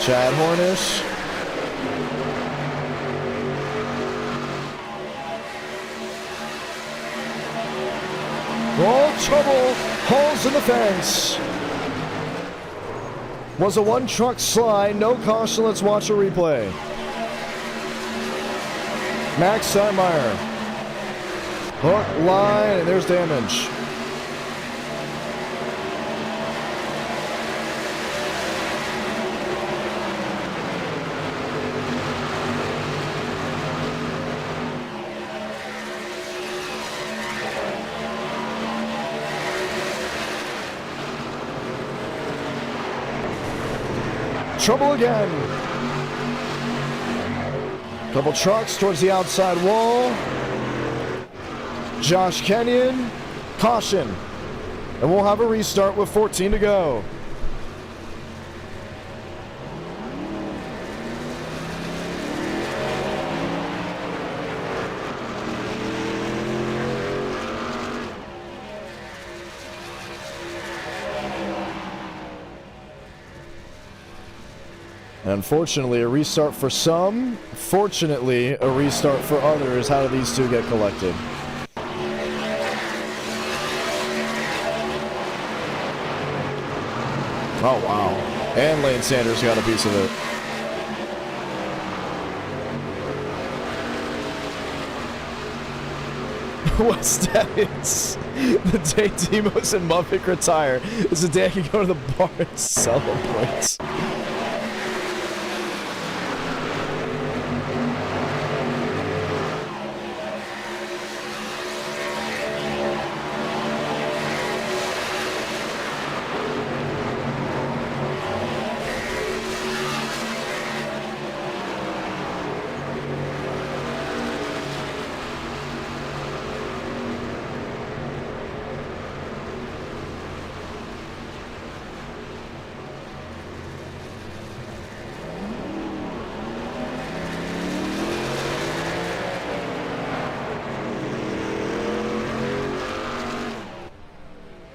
Chad Hornish. All trouble, holes in the fence. Was a one-truck slide, no caution, let's watch a replay. Max Steinmeier. Hook, line, and there's damage. trouble again. Couple trucks towards the outside wall. Josh Kenyon, caution. And we'll have a restart with 14 to go. Unfortunately, a restart for some. Fortunately, a restart for others. How do these two get collected? Oh, wow. And Lane Sanders got a piece of it. What's that? It's the day Demos and Muppet retire. It's the day I can go to the bar and celebrate.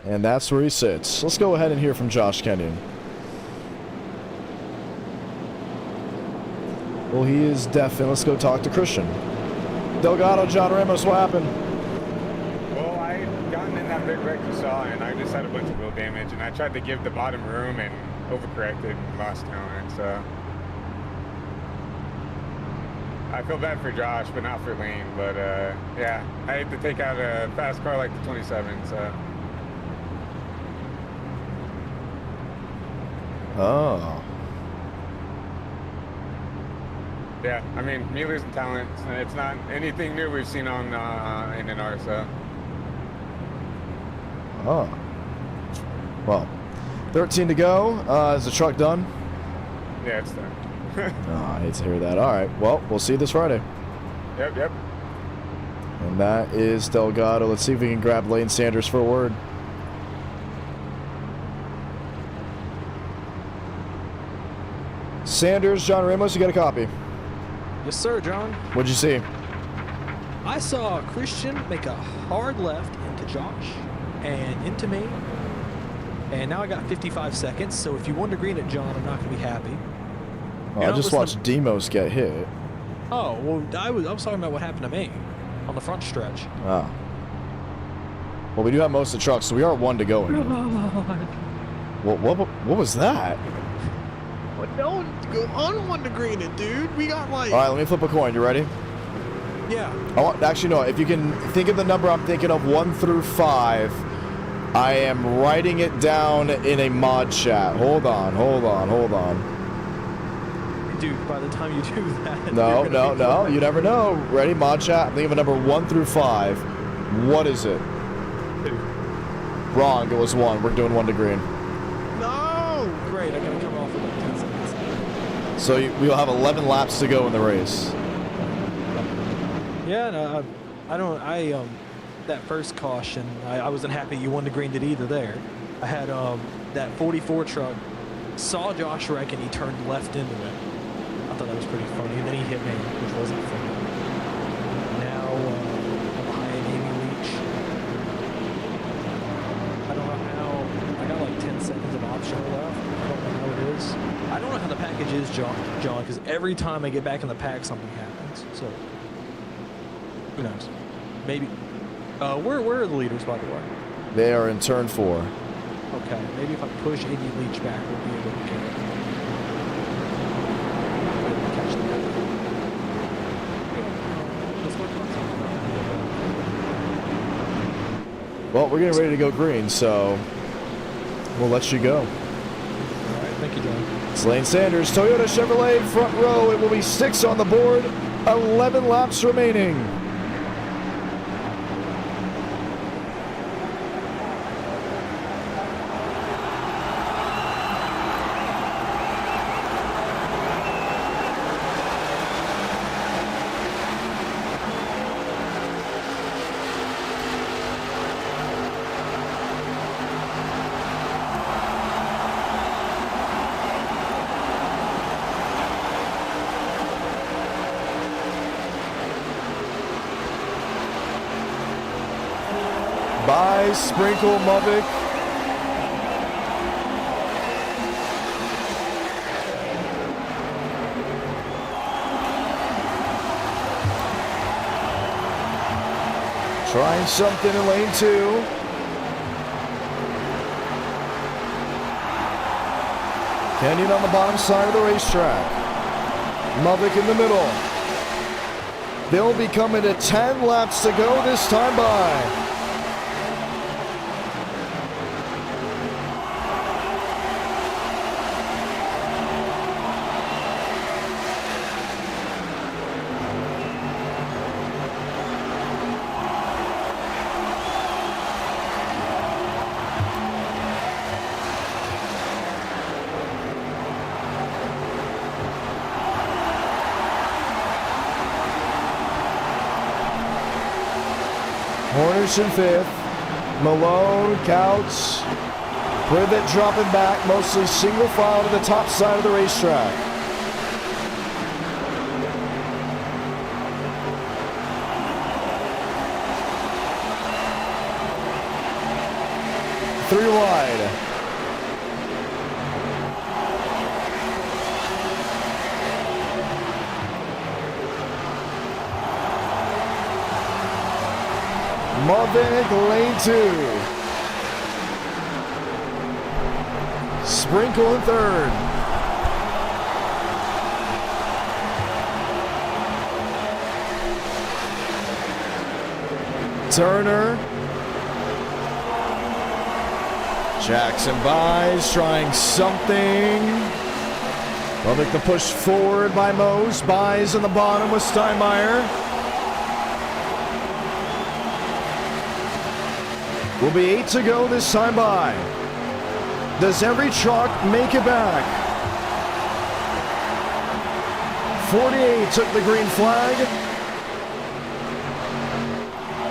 And that's where he sits. Let's go ahead and hear from Josh Kenyon. Well, he is deaf, and let's go talk to Christian. Delgado, John Ramos, what happened? Well, I gotten in that big wreck you saw, and I just had a bunch of wheel damage, and I tried to give the bottom room and overcorrected and lost tolerance, so... I feel bad for Josh, but not for Lane, but yeah, I had to take out a fast car like the 27, so... Oh. Yeah, I mean, me losing talent, it's not anything new we've seen on NNR, so. Oh. Well, 13 to go. Is the truck done? Yeah, it's done. Oh, I hate to hear that. All right. Well, we'll see you this Friday. Yep. And that is Delgado. Let's see if we can grab Lane Sanders for a word. Sanders, John Ramos, you got a copy. Yes, sir, John. What'd you see? I saw Christian make a hard left into Josh and into me. And now I got 55 seconds, so if you want to green it, John, I'm not going to be happy. Oh, I just watched Demos get hit. Oh, well, I was talking about what happened to me on the front stretch. Ah. Well, we do have most of the trucks, so we are 1 to go. What was that? No, I don't want to green it, dude. We got like... All right, let me flip a coin. You ready? Yeah. Actually, no. If you can think of the number I'm thinking of, 1 through 5, I am writing it down in a mod chat. Hold on. Dude, by the time you do that... No. You never know. Ready? Mod chat. Think of a number 1 through 5. What is it? 2. Wrong. It was 1. We're doing 1 to green. No! Great, I gotta come off with like 10 seconds. So we'll have 11 laps to go in the race. Yeah, no, that first caution, I wasn't happy you wouldn't have greened it either there. I had that 44 truck, saw Josh wreck and he turned left into it. I thought that was pretty funny, and then he hit me, which wasn't funny. Now, I'm behind Amy Leach. I don't know how, I got like 10 seconds of optional left. I don't know how it is. I don't know how the package is, John, because every time I get back in the pack, something happens. So, who knows? Maybe. Where are the leaders, by the way? They are in turn 4. Okay, maybe if I push Amy Leach back, we'll be able to catch them. Well, we're getting ready to go green, so we'll let you go. All right, thank you, John. It's Lane Sanders, Toyota Chevrolet, front row. It will be 6 on the board, 11 laps remaining. by Sprinkle Mavic. Trying something in lane 2. Kenyon on the bottom side of the racetrack. Mavic in the middle. They'll be coming to 10 laps to go this time by. Hornish in 5th. Malone, Couch, Privet dropping back, mostly single file to the top side of the racetrack. Three wide. Mavic, lane 2. Sprinkle in 3rd. Turner. Jackson buys, trying something. Mavic the push forward by Mose. Buys in the bottom with Steinmeier. Will be 8 to go this time by. Does every truck make it back? 48 took the green flag.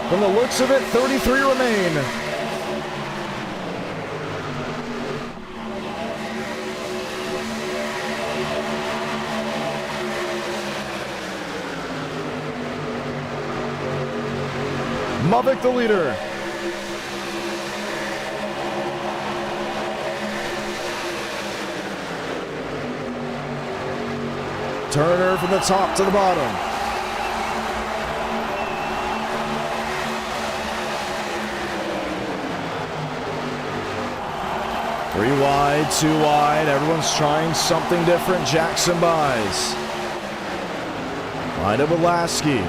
From the looks of it, 33 remain. Mavic the leader. Turner from the top to the bottom. Three wide, 2 wide. Everyone's trying something different. Jackson buys. Line up with Lasky.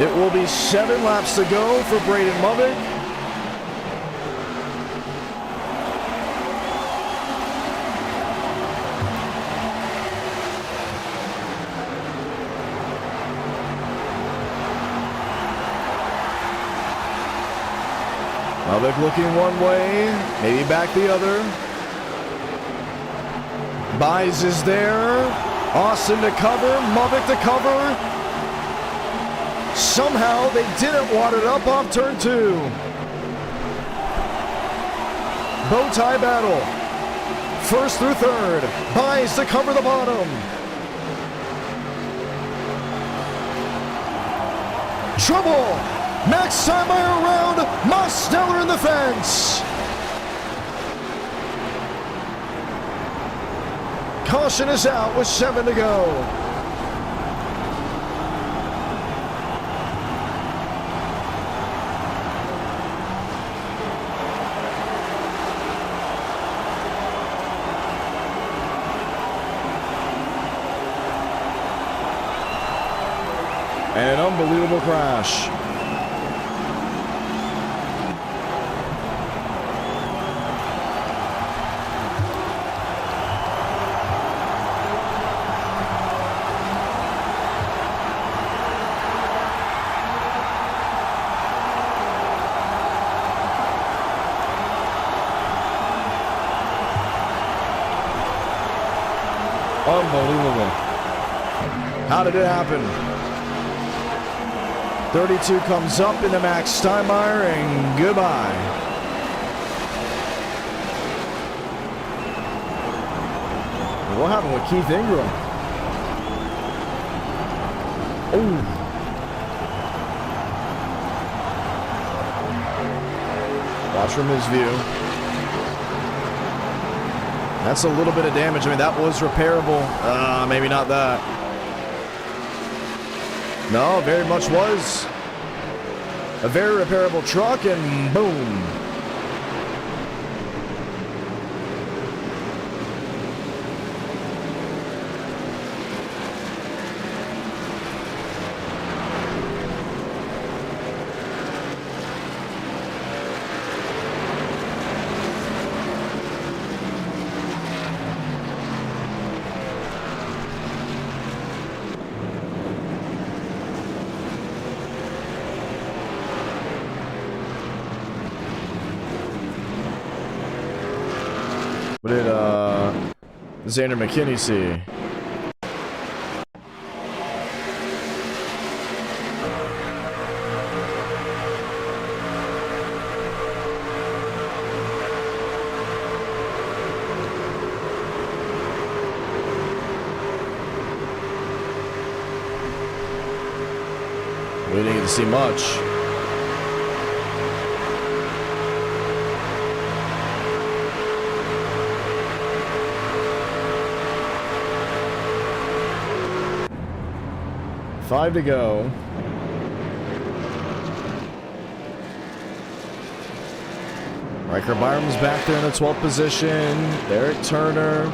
It will be 7 laps to go for Braden Mavic. Mavic looking one way, maybe back the other. Buys is there. Austin to cover, Mavic to cover. Somehow they didn't wad it up off turn 2. Bow tie battle. 1st through 3rd. Buys to cover the bottom. Trouble. Max Steinmeier around. Mosteller in the fence. Caution is out with 7 to go. And an unbelievable crash. Unbelievable. How did it happen? 32 comes up into Max Steinmeier, and goodbye. What happened with Keith Ingram? Oh. Watch from his view. That's a little bit of damage. I mean, that was repairable. Maybe not that. No, very much was. A very repairable truck, and boom. What did Xander McKinney see? We didn't get to see much. Five to go. Riker Byram's back there in the 12th position. Eric Turner.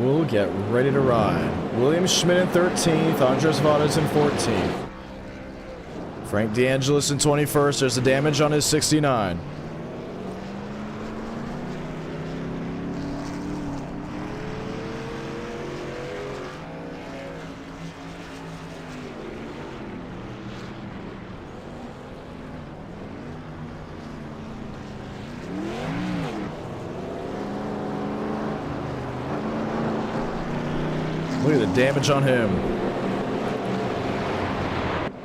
We'll get ready to ride. William Schmidt in 13th, Andres Vadas in 14th. Frank DeAngelis in 21st. There's the damage on his 69. Look at the damage on him.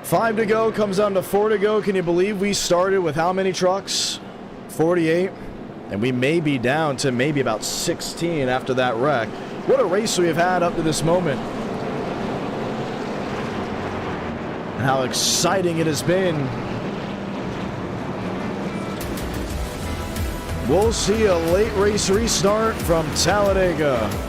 5 to go, comes down to 4 to go. Can you believe we started with how many trucks? 48. And we may be down to maybe about 16 after that wreck. What a race we have had up to this moment. And how exciting it has been. We'll see a late race restart from Talladega.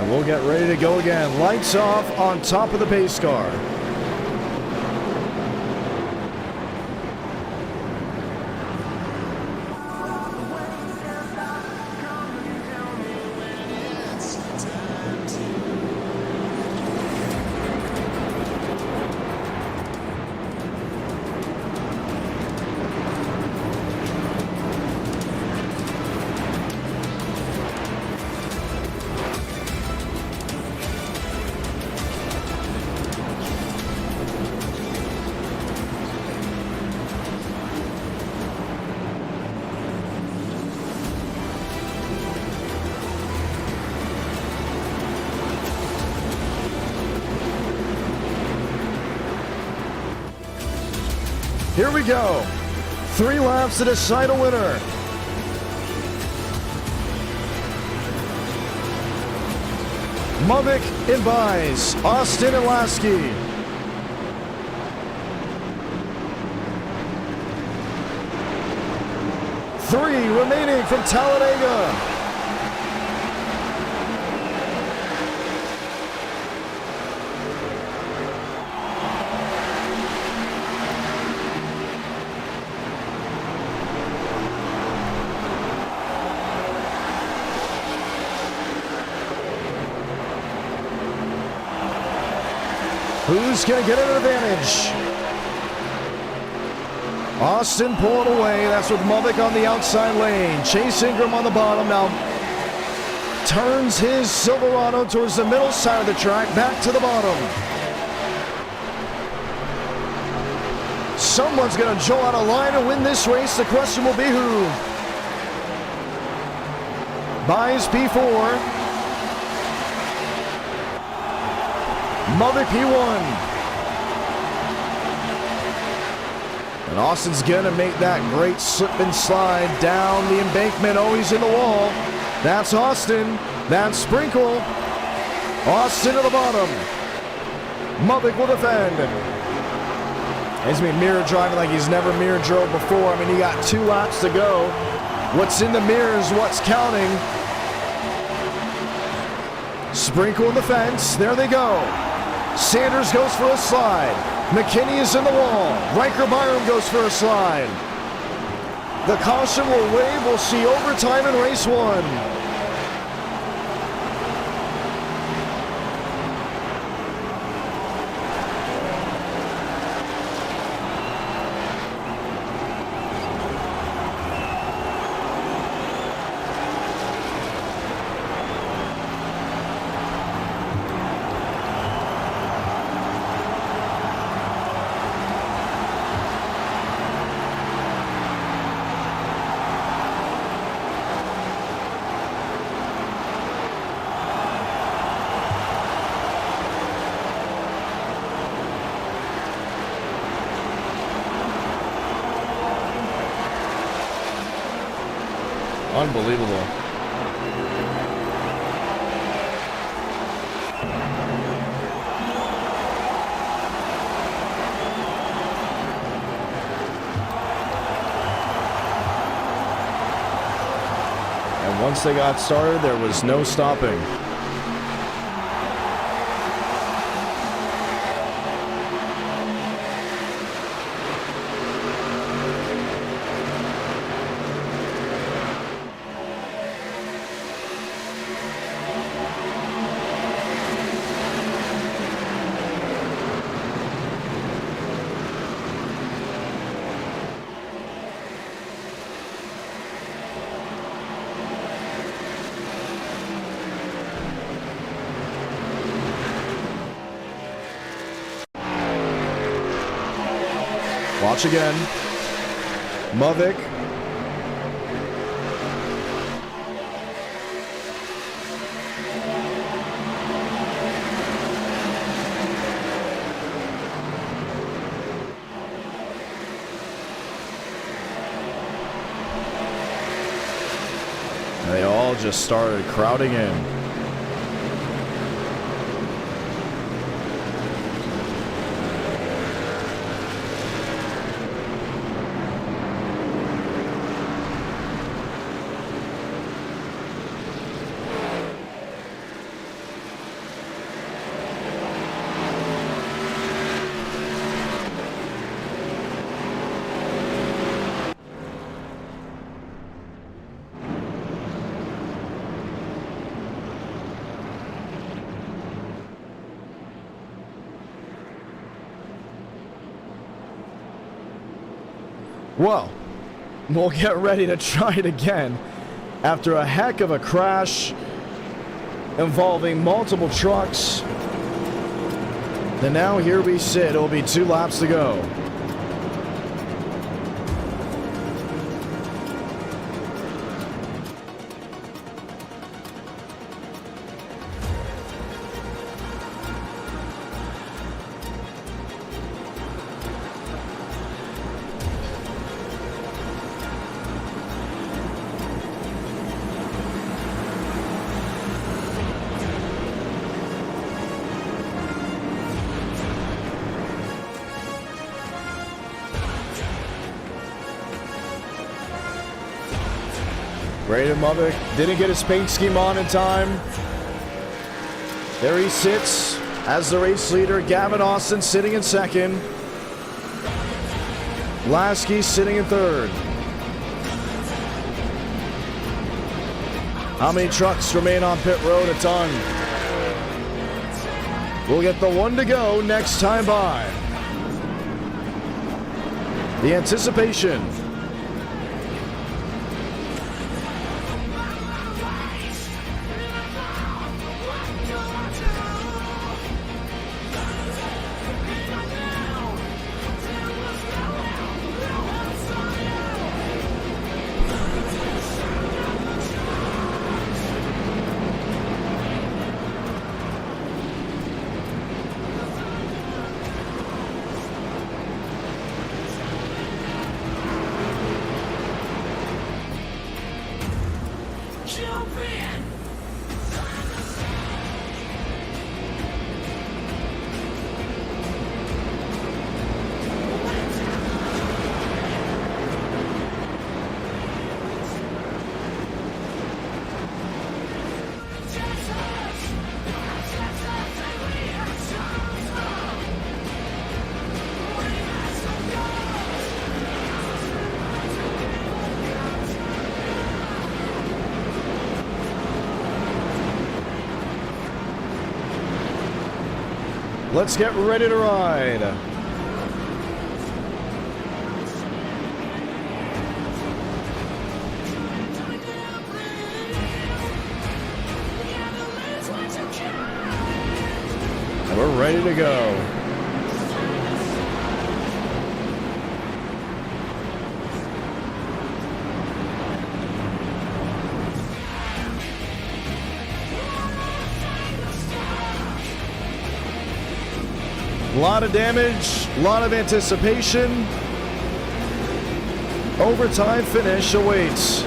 We'll get ready to go again. Lights off on top of the pace car. Here we go. 3 laps to decide a winner. Mubik and Buys, Austin and Lasky. Three remaining from Talladega. Who's going to get an advantage? Austin pulling away. That's with Mubik on the outside lane. Chase Ingram on the bottom now. Turns his Silverado towards the middle side of the track, back to the bottom. Someone's going to jolt out a line and win this race. The question will be who? Buys P4. Mubik P1. And Austin's gonna make that great slip and slide down the embankment. Oh, he's in the wall. That's Austin. That's Sprinkle. Austin to the bottom. Mubik will defend. He's been mirror driving like he's never mirror drove before. I mean, he got 2 laps to go. What's in the mirror is what's counting. Sprinkle in the fence. There they go. Sanders goes for a slide. McKinney is in the wall. Riker Byram goes for a slide. The caution will wave. We'll see overtime in race 1. Unbelievable. And once they got started, there was no stopping. Watch again. Mubik. And they all just started crowding in. Well, we'll get ready to try it again after a heck of a crash involving multiple trucks. And now here we sit. It'll be 2 laps to go. Braden Mubbock didn't get his paint scheme on in time. There he sits as the race leader. Gavin Austin sitting in second. Lasky sitting in third. How many trucks remain on pit road? A ton. We'll get the one to go next time by. The anticipation. Let's get ready to ride. And we're ready to go. A lot of damage, a lot of anticipation. Overtime finish awaits.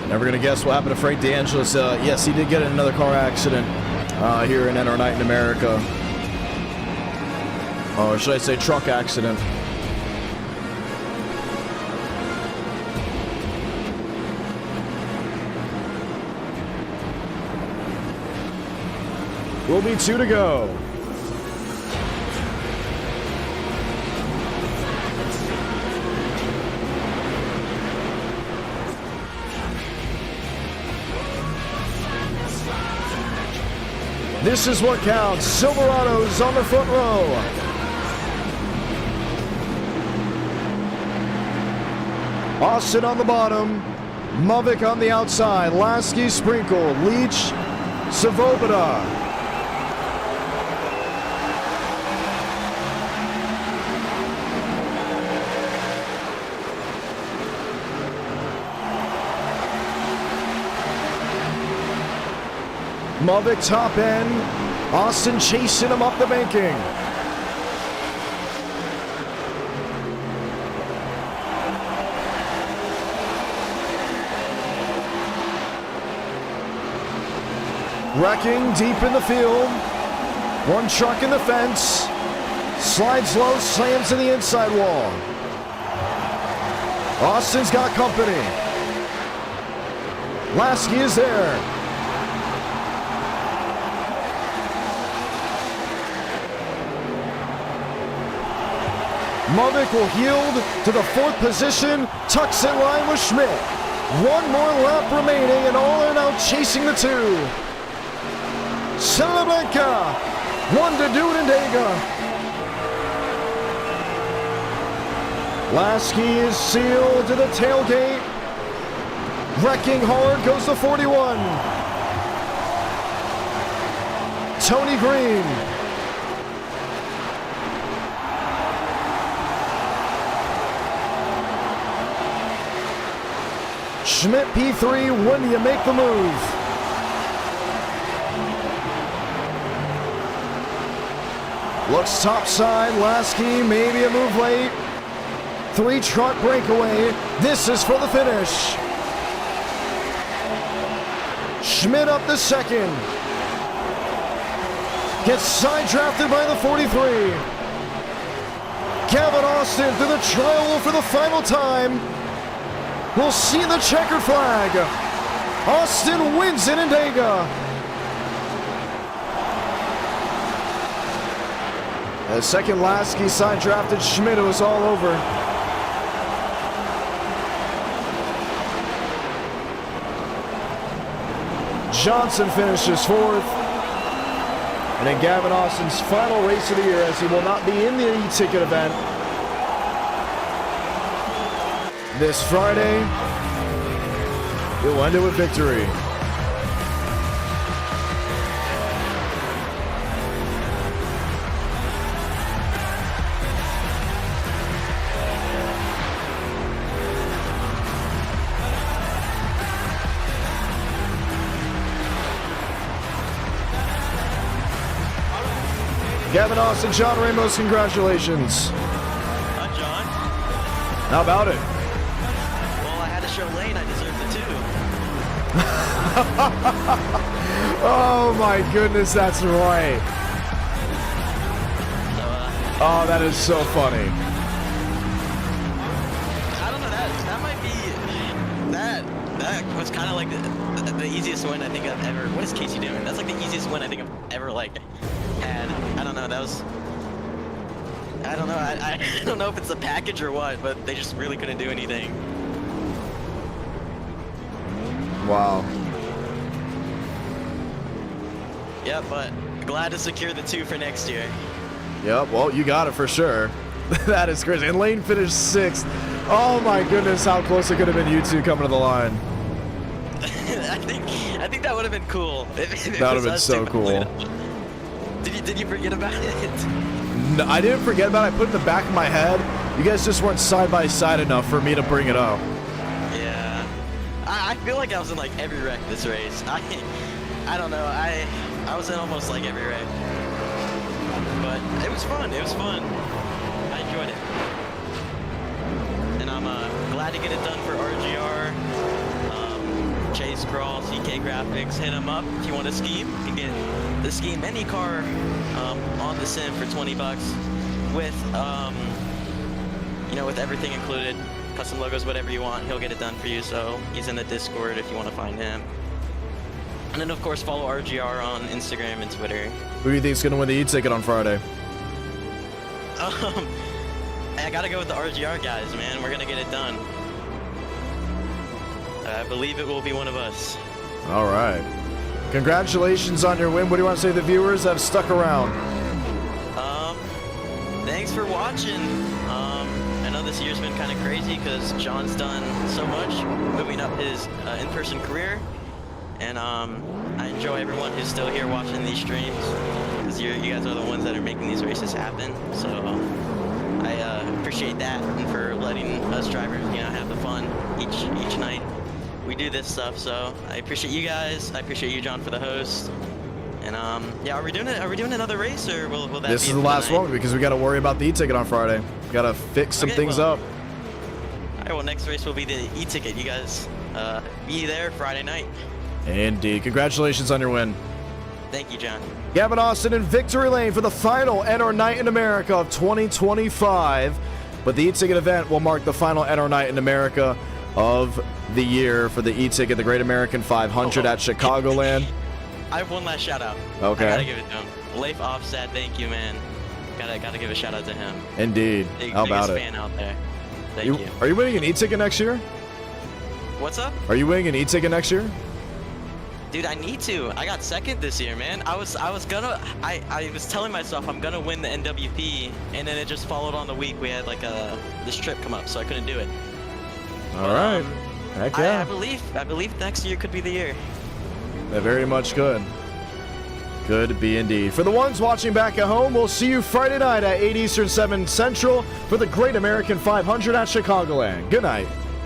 Never gonna guess what happened to Frank DeAngelis. Yes, he did get in another car accident here in NR Night in America. Or should I say truck accident? Will be 2 to go. This is what counts. Silverado's on the front row. Austin on the bottom, Mubbock on the outside, Lasky, Sprinkle, Leach, Svoboda. Mubbock top end, Austin chasing him up the banking. Wrecking deep in the field. One truck in the fence. Slides low, slams to the inside wall. Austin's got company. Lasky is there. Mubbock will yield to the 4th position. Tucks in line with Schmidt. One more lap remaining and all are now chasing the 2. Salamanca, 1 to Talladega. Lasky is sealed to the tailgate. Wrecking hard goes the 41. Tony Green. Schmidt P3, when do you make the move? Looks topside, Lasky, maybe a move late. 3 truck breakaway. This is for the finish. Schmidt up the second. Gets side drafted by the 43. Gavin Austin through the trial for the final time. We'll see the checkered flag. Austin wins in Talladega. The second Lasky side drafted Schmidt. It was all over. Johnson finishes fourth. And then Gavin Austin's final race of the year, as he will not be in the e-ticket event this Friday. He'll end it with victory. Gavin Austin, John Ramos, congratulations. John. How about it? Well, I had to show Lane I deserved the 2. Oh my goodness, that's right. So, Oh, that is so funny. I don't know, that might be, that was kind of like the easiest win I think I've ever, what is Casey doing? That's like the easiest win I think I've ever like had. I don't know, that was, I don't know, I don't know if it's the package or what, but they just really couldn't do anything. Wow. Yeah, but glad to secure the 2 for next year. Yep, well, you got it for sure. That is crazy. And Lane finished 6th. Oh my goodness, how close it could have been you two coming to the line. I think that would have been cool. That would have been so cool. Did you forget about it? No, I didn't forget about it. I put it in the back of my head. You guys just weren't side by side enough for me to bring it up. Yeah. I feel like I was in like every wreck this race. I don't know. I was in almost like every wreck. But it was fun. It was fun. I enjoyed it. And I'm glad to get it done for RGR. Chase Crawl, CK Graphics, hit them up if you want a scheme. You can get the scheme IndyCar on the sim for $20 with, you know, with everything included, custom logos, whatever you want. He'll get it done for you. So he's in the Discord if you want to find him. And then of course follow RGR on Instagram and Twitter. Who do you think is going to win the e-ticket on Friday? I gotta go with the RGR guys, man. We're gonna get it done. I believe it will be one of us. All right. Congratulations on your win. What do you want to say to the viewers that have stuck around? Thanks for watching. I know this year's been kind of crazy because John's done so much, moving up his in-person career. And I enjoy everyone who's still here watching these streams, because you guys are the ones that are making these races happen. So I appreciate that, and for letting us drivers, you know, have the fun each night we do this stuff. So I appreciate you guys. I appreciate you, John, for the host. And yeah, are we doing another race, or will that? This is the last one because we got to worry about the e-ticket on Friday. We got to fix some things up. All right. Well, next race will be the e-ticket. You guys be there Friday night. Indeed. Congratulations on your win. Thank you, John. Gavin Austin in victory lane for the final NR Night in America of 2025. But the e-ticket event will mark the final NR Night in America of the year for the e-ticket, the Great American 500 at Chicagoland. I have one last shout out. Okay. I gotta give it to him. Leif Offset, thank you, man. Gotta give a shout out to him. Indeed. How about it? Biggest fan out there. Thank you. Are you winning an e-ticket next year? What's up? Are you winning an e-ticket next year? Dude, I need to. I got second this year, man. I was telling myself I'm gonna win the NWP, and then it just followed on the week. We had like this trip come up, so I couldn't do it. All right. Heck yeah. I believe next year could be the year. That very much could. Could be indeed. For the ones watching back at home, we'll see you Friday night at 8 Eastern, 7 Central for the Great American 500 at Chicagoland. Good night.